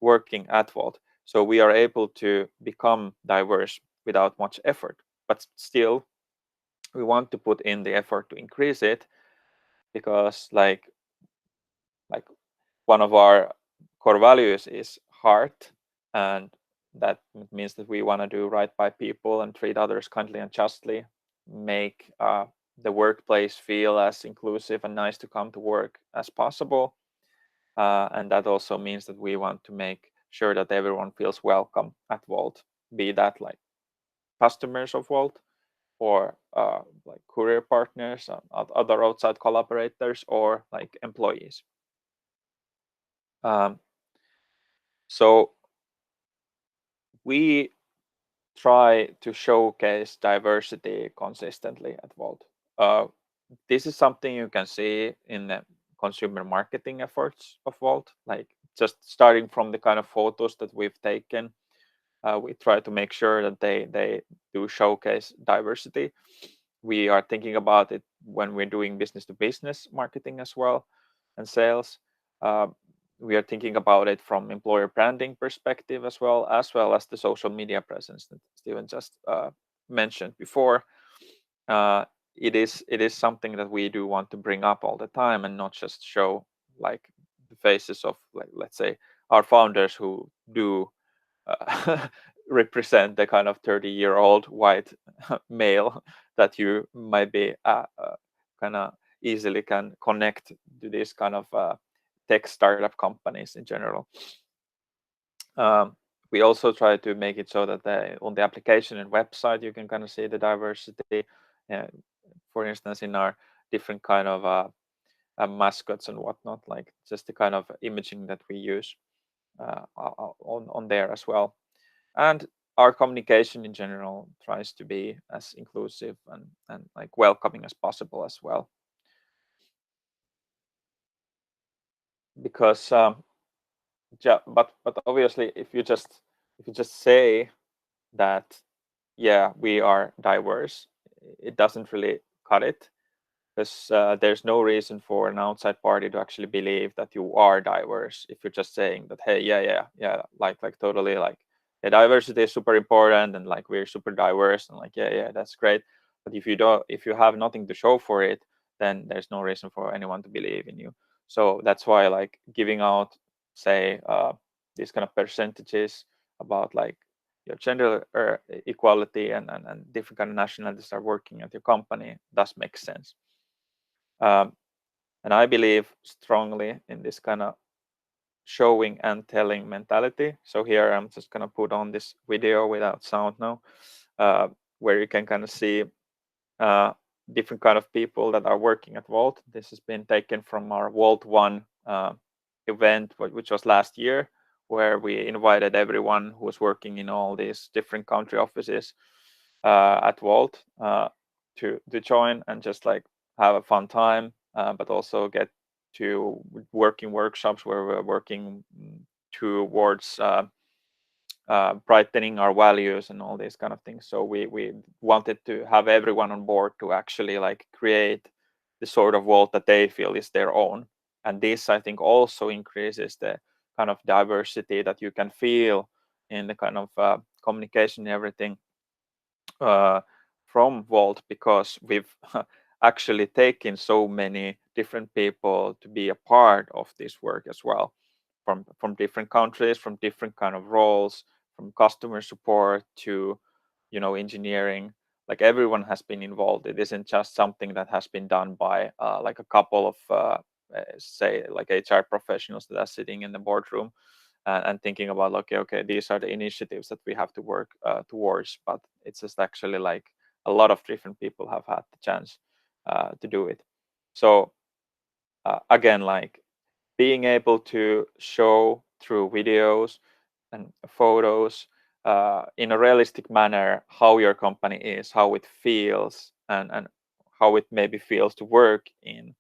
working at Wolt. So we are able to become diverse without much effort, but still we want to put in the effort to increase it, because like one of our core values is heart, and that means that we want to do right by people and treat others kindly and justly, make the workplace feel as inclusive and nice to come to work as possible, and that also means that we want to make sure that everyone feels welcome at Wolt, be that like customers of Wolt, or like courier partners, other outside collaborators, or like employees. So we try to showcase diversity consistently at Wolt. This is something you can see in the consumer marketing efforts of Wolt, like just starting from the kind of photos that we've taken. We try to make sure that they do showcase diversity. We are thinking about it when we're doing business to business marketing as well, and sales. We are thinking about it from employer branding perspective as well as the social media presence that Steven just mentioned before. It is something that we do want to bring up all the time, and not just show like the faces of, like, let's say, our founders who do represent the kind of 30-year-old white male that you might be kind of easily can connect to this kind of tech startup companies in general. We also try to make it so that on the application and website you can kind of see the diversity. For instance, in our different kind of mascots and whatnot, like just the kind of imaging that we use on there as well. And our communication in general tries to be as inclusive and like welcoming as possible as well. Because but obviously if you just say that we are diverse, it doesn't really cut it, because there's no reason for an outside party to actually believe that you are diverse if you're just saying that, hey, like totally, like, yeah, diversity is super important and like we're super diverse and like that's great. But if you have nothing to show for it, then there's no reason for anyone to believe in you. So that's why, like, giving out, say, these kind of percentages about like your gender equality and different kind of nationalities are working at your company does make sense. And I believe strongly in this kind of showing and telling mentality. So here I'm just gonna put on this video without sound now, where you can kind of see different kind of people that are working at Wolt. This has been taken from our Wolt 1 event, which was last year, where we invited everyone who was working in all these different country offices at Wolt to join and just like have a fun time, but also get to working workshops where we're working towards brightening our values and all these kind of things. So we wanted to have everyone on board to actually like create the sort of Wolt that they feel is their own. And this, I think, also increases the kind of diversity that you can feel in the kind of communication and everything from Wolt, because we've actually taken so many different people to be a part of this work as well, from different countries, from different kind of roles, from customer support to, you know, engineering. Like, everyone has been involved. It isn't just something that has been done by like a couple of say like HR professionals that are sitting in the boardroom and thinking about, okay, these are the initiatives that we have to work towards. But it's just actually like a lot of different people have had the chance to do it. So again, like, being able to show through videos and photos in a realistic manner how your company is, how it feels, and how it maybe feels to work in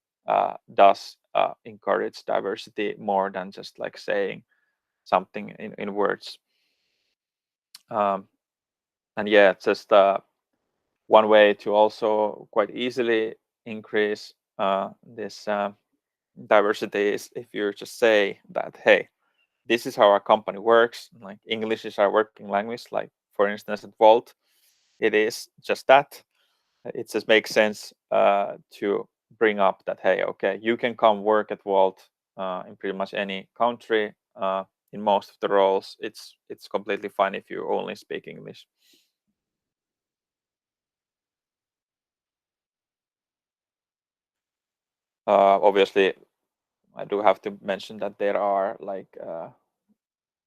does encourage diversity more than just like saying something in words. And yeah, just one way to also quite easily increase this diversity is if you just say that, hey, this is how our company works. Like, English is our working language. Like, for instance, at Wolt, it is just that. It just makes sense to bring up that, hey, okay, you can come work at Wolt in pretty much any country. In most of the roles, it's completely fine if you only speak English. Obviously, I do have to mention that there are like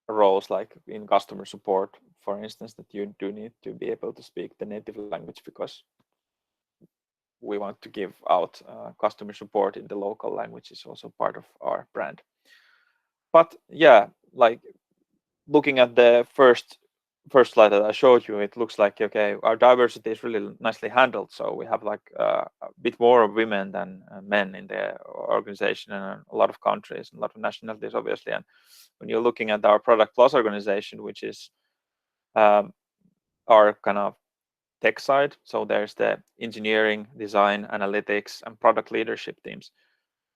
roles like in customer support, for instance, that you do need to be able to speak the native language, because we want to give out customer support in the local language is also part of our brand. But yeah, like, looking at the first slide that I showed you, it looks like, okay, our diversity is really nicely handled. So we have like a bit more women than men in the organization, and a lot of countries, a lot of nationalities, obviously. And when you're looking at our Product Plus organization, which is our kind of tech side, so there's the engineering, design, analytics, and product leadership teams.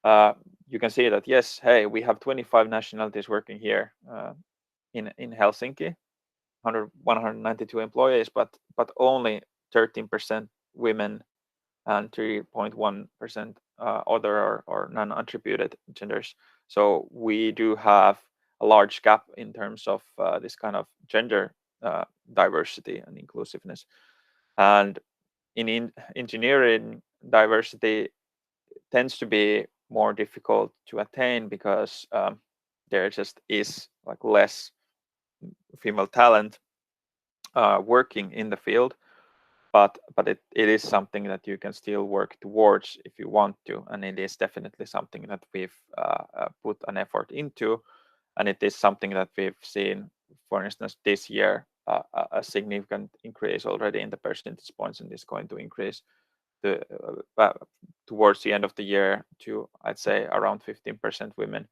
You can see that, yes, hey, we have 25 nationalities working here in Helsinki, 192 employees, but only 13% women and 3.1% other or non-attributed genders. So we do have a large gap in terms of this kind of gender diversity and inclusiveness. And in engineering, diversity tends to be more difficult to attain because there just is like less female talent working in the field, but it is something that you can still work towards if you want to, and it is definitely something that we've put an effort into, and it is something that we've seen, for instance, this year a significant increase already in the percentage points, and is going to increase towards the end of the year to, I'd say, around 15% women.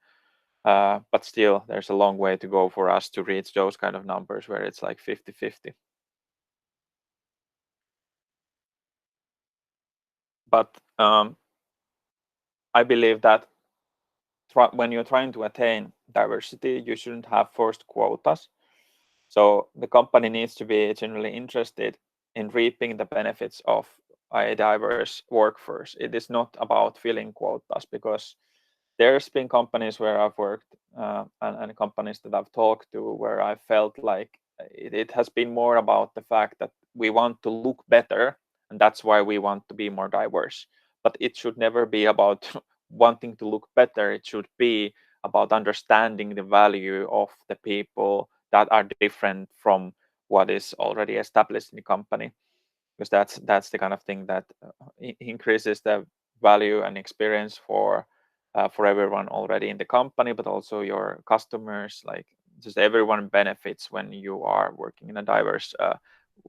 But still, there's a long way to go for us to reach those kind of numbers where it's like 50-50. But I believe that when you're trying to attain diversity, you shouldn't have forced quotas. So the company needs to be generally interested in reaping the benefits of a diverse workforce. It is not about filling quotas, because there's been companies where I've worked and companies that I've talked to where I felt like it has been more about the fact that we want to look better, and that's why we want to be more diverse. But it should never be about wanting to look better. It should be about understanding the value of the people that are different from what is already established in the company, because that's the kind of thing that increases the value and experience for everyone already in the company, but also your customers. Like, just everyone benefits when you are working in a diverse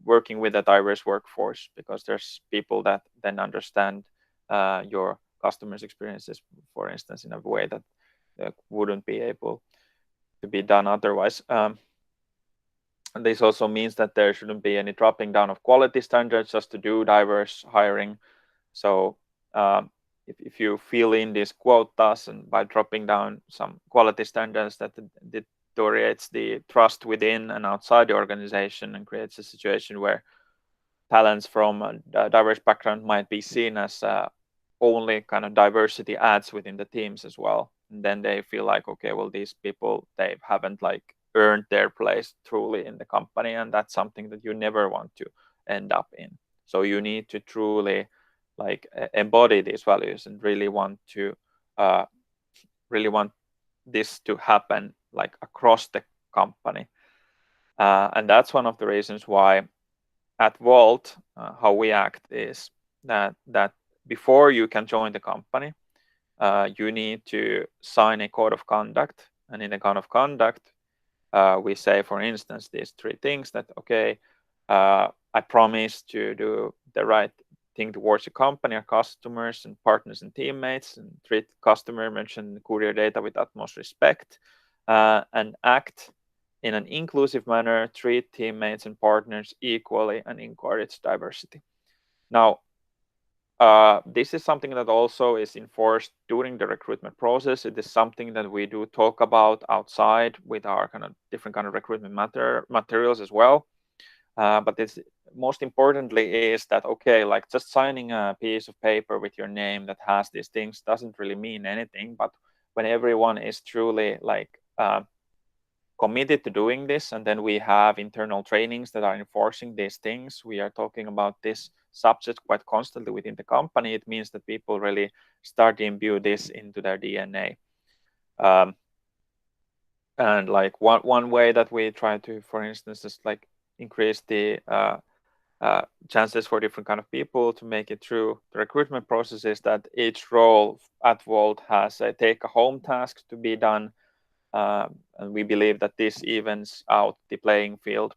working with a diverse workforce, because there's people that then understand your customers' experiences, for instance, in a way that wouldn't be able to be done otherwise. And this also means that there shouldn't be any dropping down of quality standards just to do diverse hiring. So if you fill in these quotas and by dropping down some quality standards, that deteriorates the trust within and outside the organization and creates a situation where talents from a diverse background might be seen as only kind of diversity adds within the teams as well. And then they feel like, okay, well, these people, they haven't like earned their place truly in the company, and that's something that you never want to end up in. So you need to truly like embody these values and really want this to happen like across the company. And that's one of the reasons why at Wolt, how we act is that before you can join the company, you need to sign a code of conduct. And in the code of conduct, we say, for instance, these three things: that, okay, I promise to do the right thing towards the company, our customers and partners and teammates, and treat customer, mention courier data with utmost respect, and act in an inclusive manner, treat teammates and partners equally, and encourage diversity. Now, this is something that also is enforced during the recruitment process. It is something that we do talk about outside with our kind of different kind of recruitment materials as well. But it's most importantly is that, okay, like just signing a piece of paper with your name that has these things doesn't really mean anything. But when everyone is truly like committed to doing this, and then we have internal trainings that are enforcing these things, we are talking about this subject quite constantly within the company. It means that people really start to imbue this into their DNA. And like one way that we try to, for instance, is like increase the chances for different kind of people to make it through the recruitment process is that each role at Wolt has a take-home task to be done. And we believe that this evens out the playing field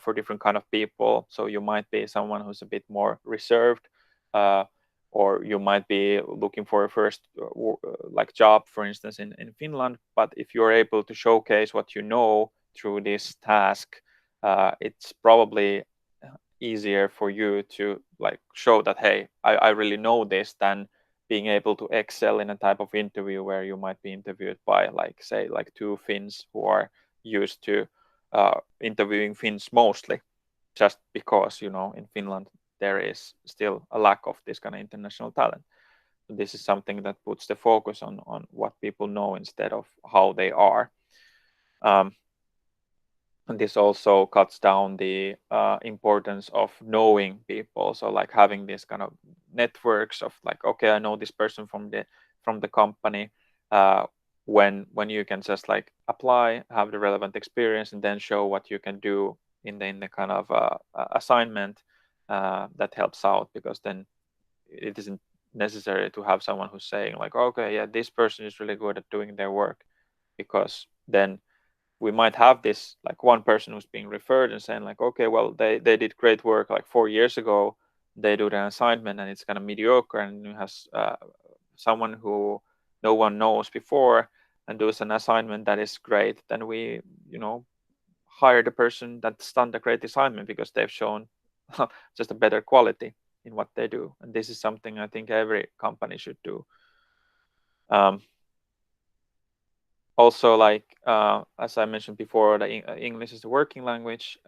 for different kind of people. So you might be someone who's a bit more reserved, or you might be looking for a first like job, for instance, in Finland. But if you're able to showcase what you know through this task, it's probably easier for you to like show that, hey, I really know this, than being able to excel in a type of interview where you might be interviewed by like, say, like two Finns who are used to interviewing Finns mostly, just because, you know, in Finland there is still a lack of this kind of international talent. So this is something that puts the focus on what people know instead of how they are. And this also cuts down the importance of knowing people. So like having this kind of networks of like, okay, I know this person from the company, when you can just like apply, have the relevant experience, and then show what you can do in the kind of assignment that helps out, because then it isn't necessary to have someone who's saying like, okay, yeah, this person is really good at doing their work, because then we might have this like one person who's being referred and saying like, okay, well, they did great work like 4 years ago. They do an assignment and it's kind of mediocre, and you have someone who no one knows before and does an assignment that is great. Then we, hire the person that's done the great assignment because they've shown just a better quality in what they do. And this is something I think every company should do. Also, like as I mentioned before, the English is a working language.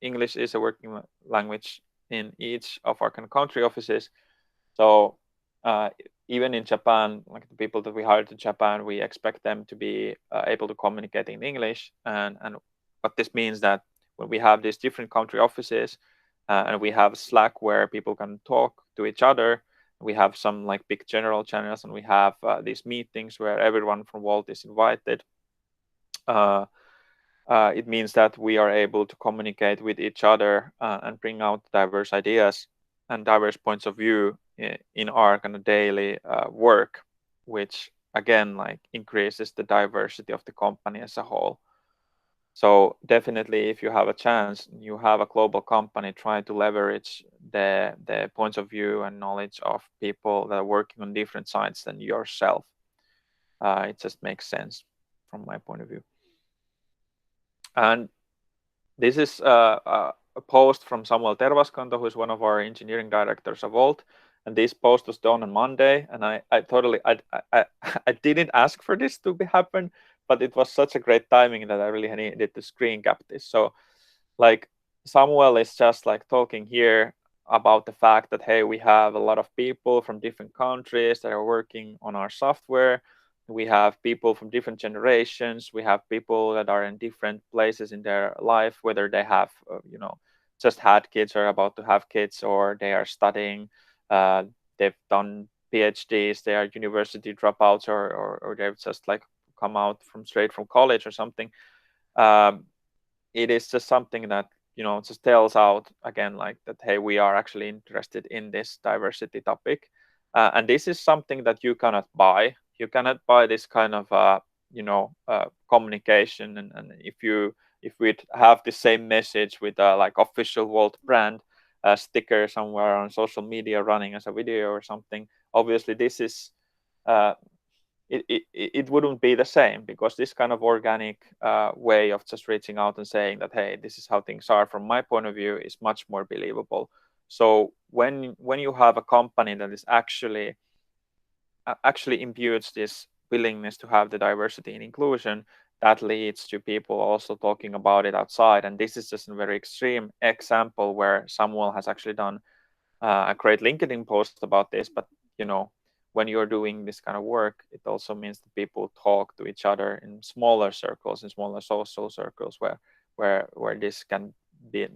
English is a working language in each of our kind of country offices. So even in Japan, like the people that we hire to Japan, we expect them to be able to communicate in English. And what this means that when we have these different country offices and we have Slack where people can talk to each other, we have some like big general channels, and we have these meetings where everyone from Wolt is invited. It means that we are able to communicate with each other and bring out diverse ideas and diverse points of view in our kind of daily work, which again like increases the diversity of the company as a whole. So definitely, if you have a chance, you have a global company, try to leverage the points of view and knowledge of people that are working on different sites than yourself. It just makes sense from my point of view. And this is a post from Samuel Tervaskanto, who is one of our engineering directors of Wolt. And this post was done on Monday, and I didn't ask for this to happen, but it was such a great timing that I really needed to screen cap this. So like Samuel is just like talking here about the fact that, hey, we have a lot of people from different countries that are working on our software. We have people from different generations. We have people that are in different places in their life, whether they have, just had kids or about to have kids, or they are studying. They've done PhDs. They are university dropouts, or they've just like come out straight from college or something. It is just something that just tells out again like that, hey, we are actually interested in this diversity topic, and this is something that you cannot buy. You cannot buy this kind of communication, and if we'd have the same message with like official Wolt brand sticker somewhere on social media running as a video or something, obviously this is it wouldn't be the same, because this kind of organic way of just reaching out and saying that, hey, this is how things are from my point of view, is much more believable. So when you have a company that is actually imbues this willingness to have the diversity and inclusion, that leads to people also talking about it outside. And this is just a very extreme example where someone has actually done a great LinkedIn post about this. But when you're doing this kind of work, it also means that people talk to each other in smaller circles, in smaller social circles, where this can be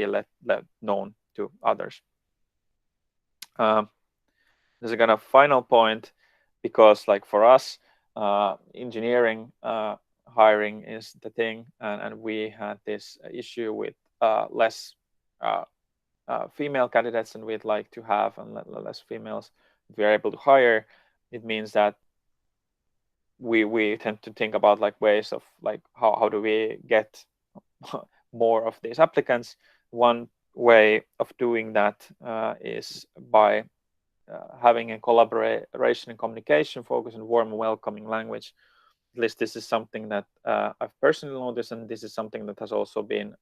let known to others. There's a kind of final point, because like for us, engineering hiring is the thing, and we had this issue with less female candidates, and we'd like to have less females. If we're able to hire, it means that we tend to think about like ways of like how do we get more of these applicants. One way of doing that is by having a collaboration and communication focus on warm and welcoming language. At least this is something that I've personally noticed, and this is something that has also been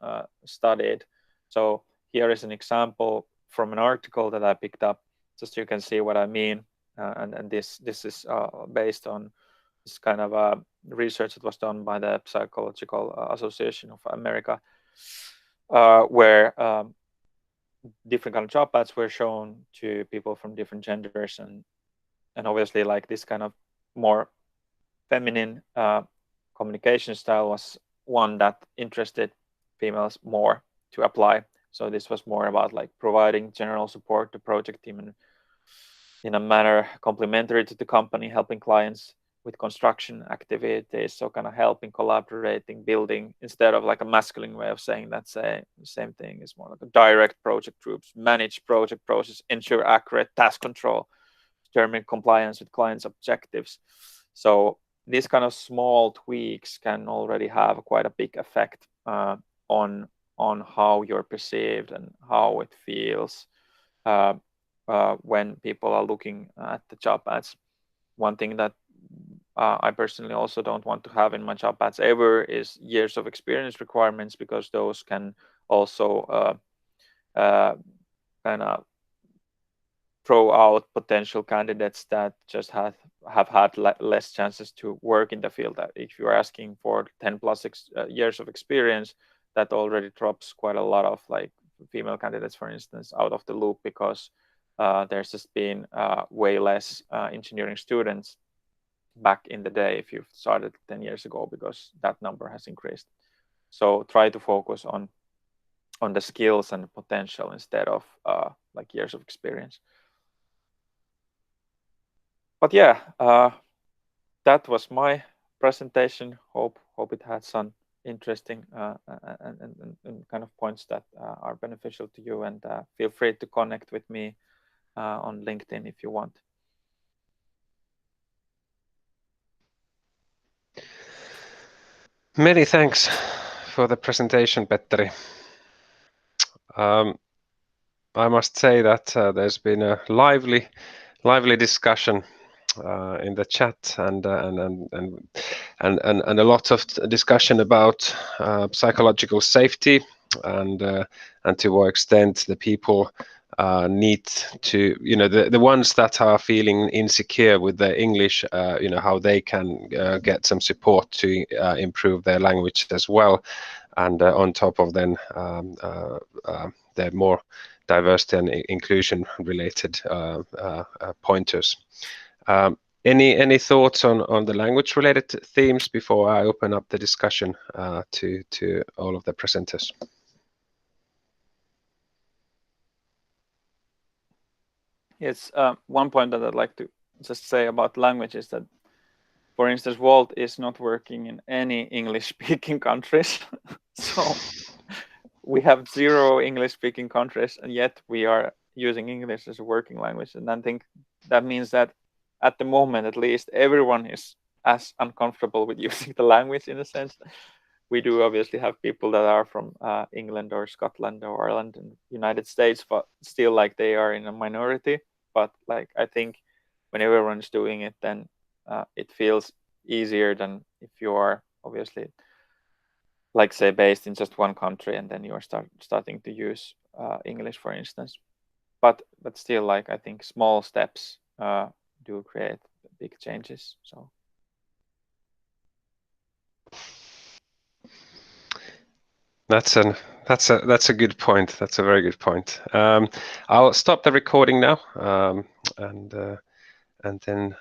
studied. So here is an example from an article that I picked up, just so you can see what I mean. And this is based on this kind of research that was done by the Psychological Association of America, where different kind of job ads were shown to people from different genders, and obviously like this kind of more feminine communication style was one that interested females more to apply. So this was more about like providing general support to project team and in a manner complementary to the company, helping clients with construction activities. So kind of helping, collaborating, building, instead of like a masculine way of saying that, say the same thing, is more like a direct project groups, manage project process, ensure accurate task control, determine compliance with clients' objectives. So these kind of small tweaks can already have quite a big effect on how you're perceived and how it feels when people are looking at the job ads. One thing that I personally also don't want to have in my job ads ever is years of experience requirements, because those can also kind of throw out potential candidates that just have had less chances to work in the field. If you're asking for 10 plus years of experience, that already drops quite a lot of like female candidates, for instance, out of the loop, because there's just been way less engineering students back in the day if you've started 10 years ago, because that number has increased. So try to focus on the skills and potential instead of like years of experience. But yeah, that was my presentation. Hope it had some interesting and kind of points that are beneficial to you, and feel free to connect with me on LinkedIn if you want. Many thanks for the presentation, Petteri. I must say that there's been a lively discussion in the chat, and a lot of discussion about psychological safety, and to what extent the people need to, the ones that are feeling insecure with their English, how they can get some support to improve their language as well, and on top of then the more diversity and inclusion related pointers. Any thoughts on the language related themes before I open up the discussion to all of the presenters? Yes, one point that I'd like to just say about language is that, for instance, Wolt is not working in any English-speaking countries. So we have 0 English-speaking countries, and yet we are using English as a working language. And I think that means that at the moment, at least, everyone is as uncomfortable with using the language in a sense. We do obviously have people that are from England or Scotland or Ireland and United States, but still like they are in a minority. But like I think when everyone's doing it, then it feels easier than if you are obviously, like say, based in just one country and then you are starting to use English, for instance. But still, like I think small steps do create big changes. So. That's a good point. That's a very good point. I'll stop the recording now, and then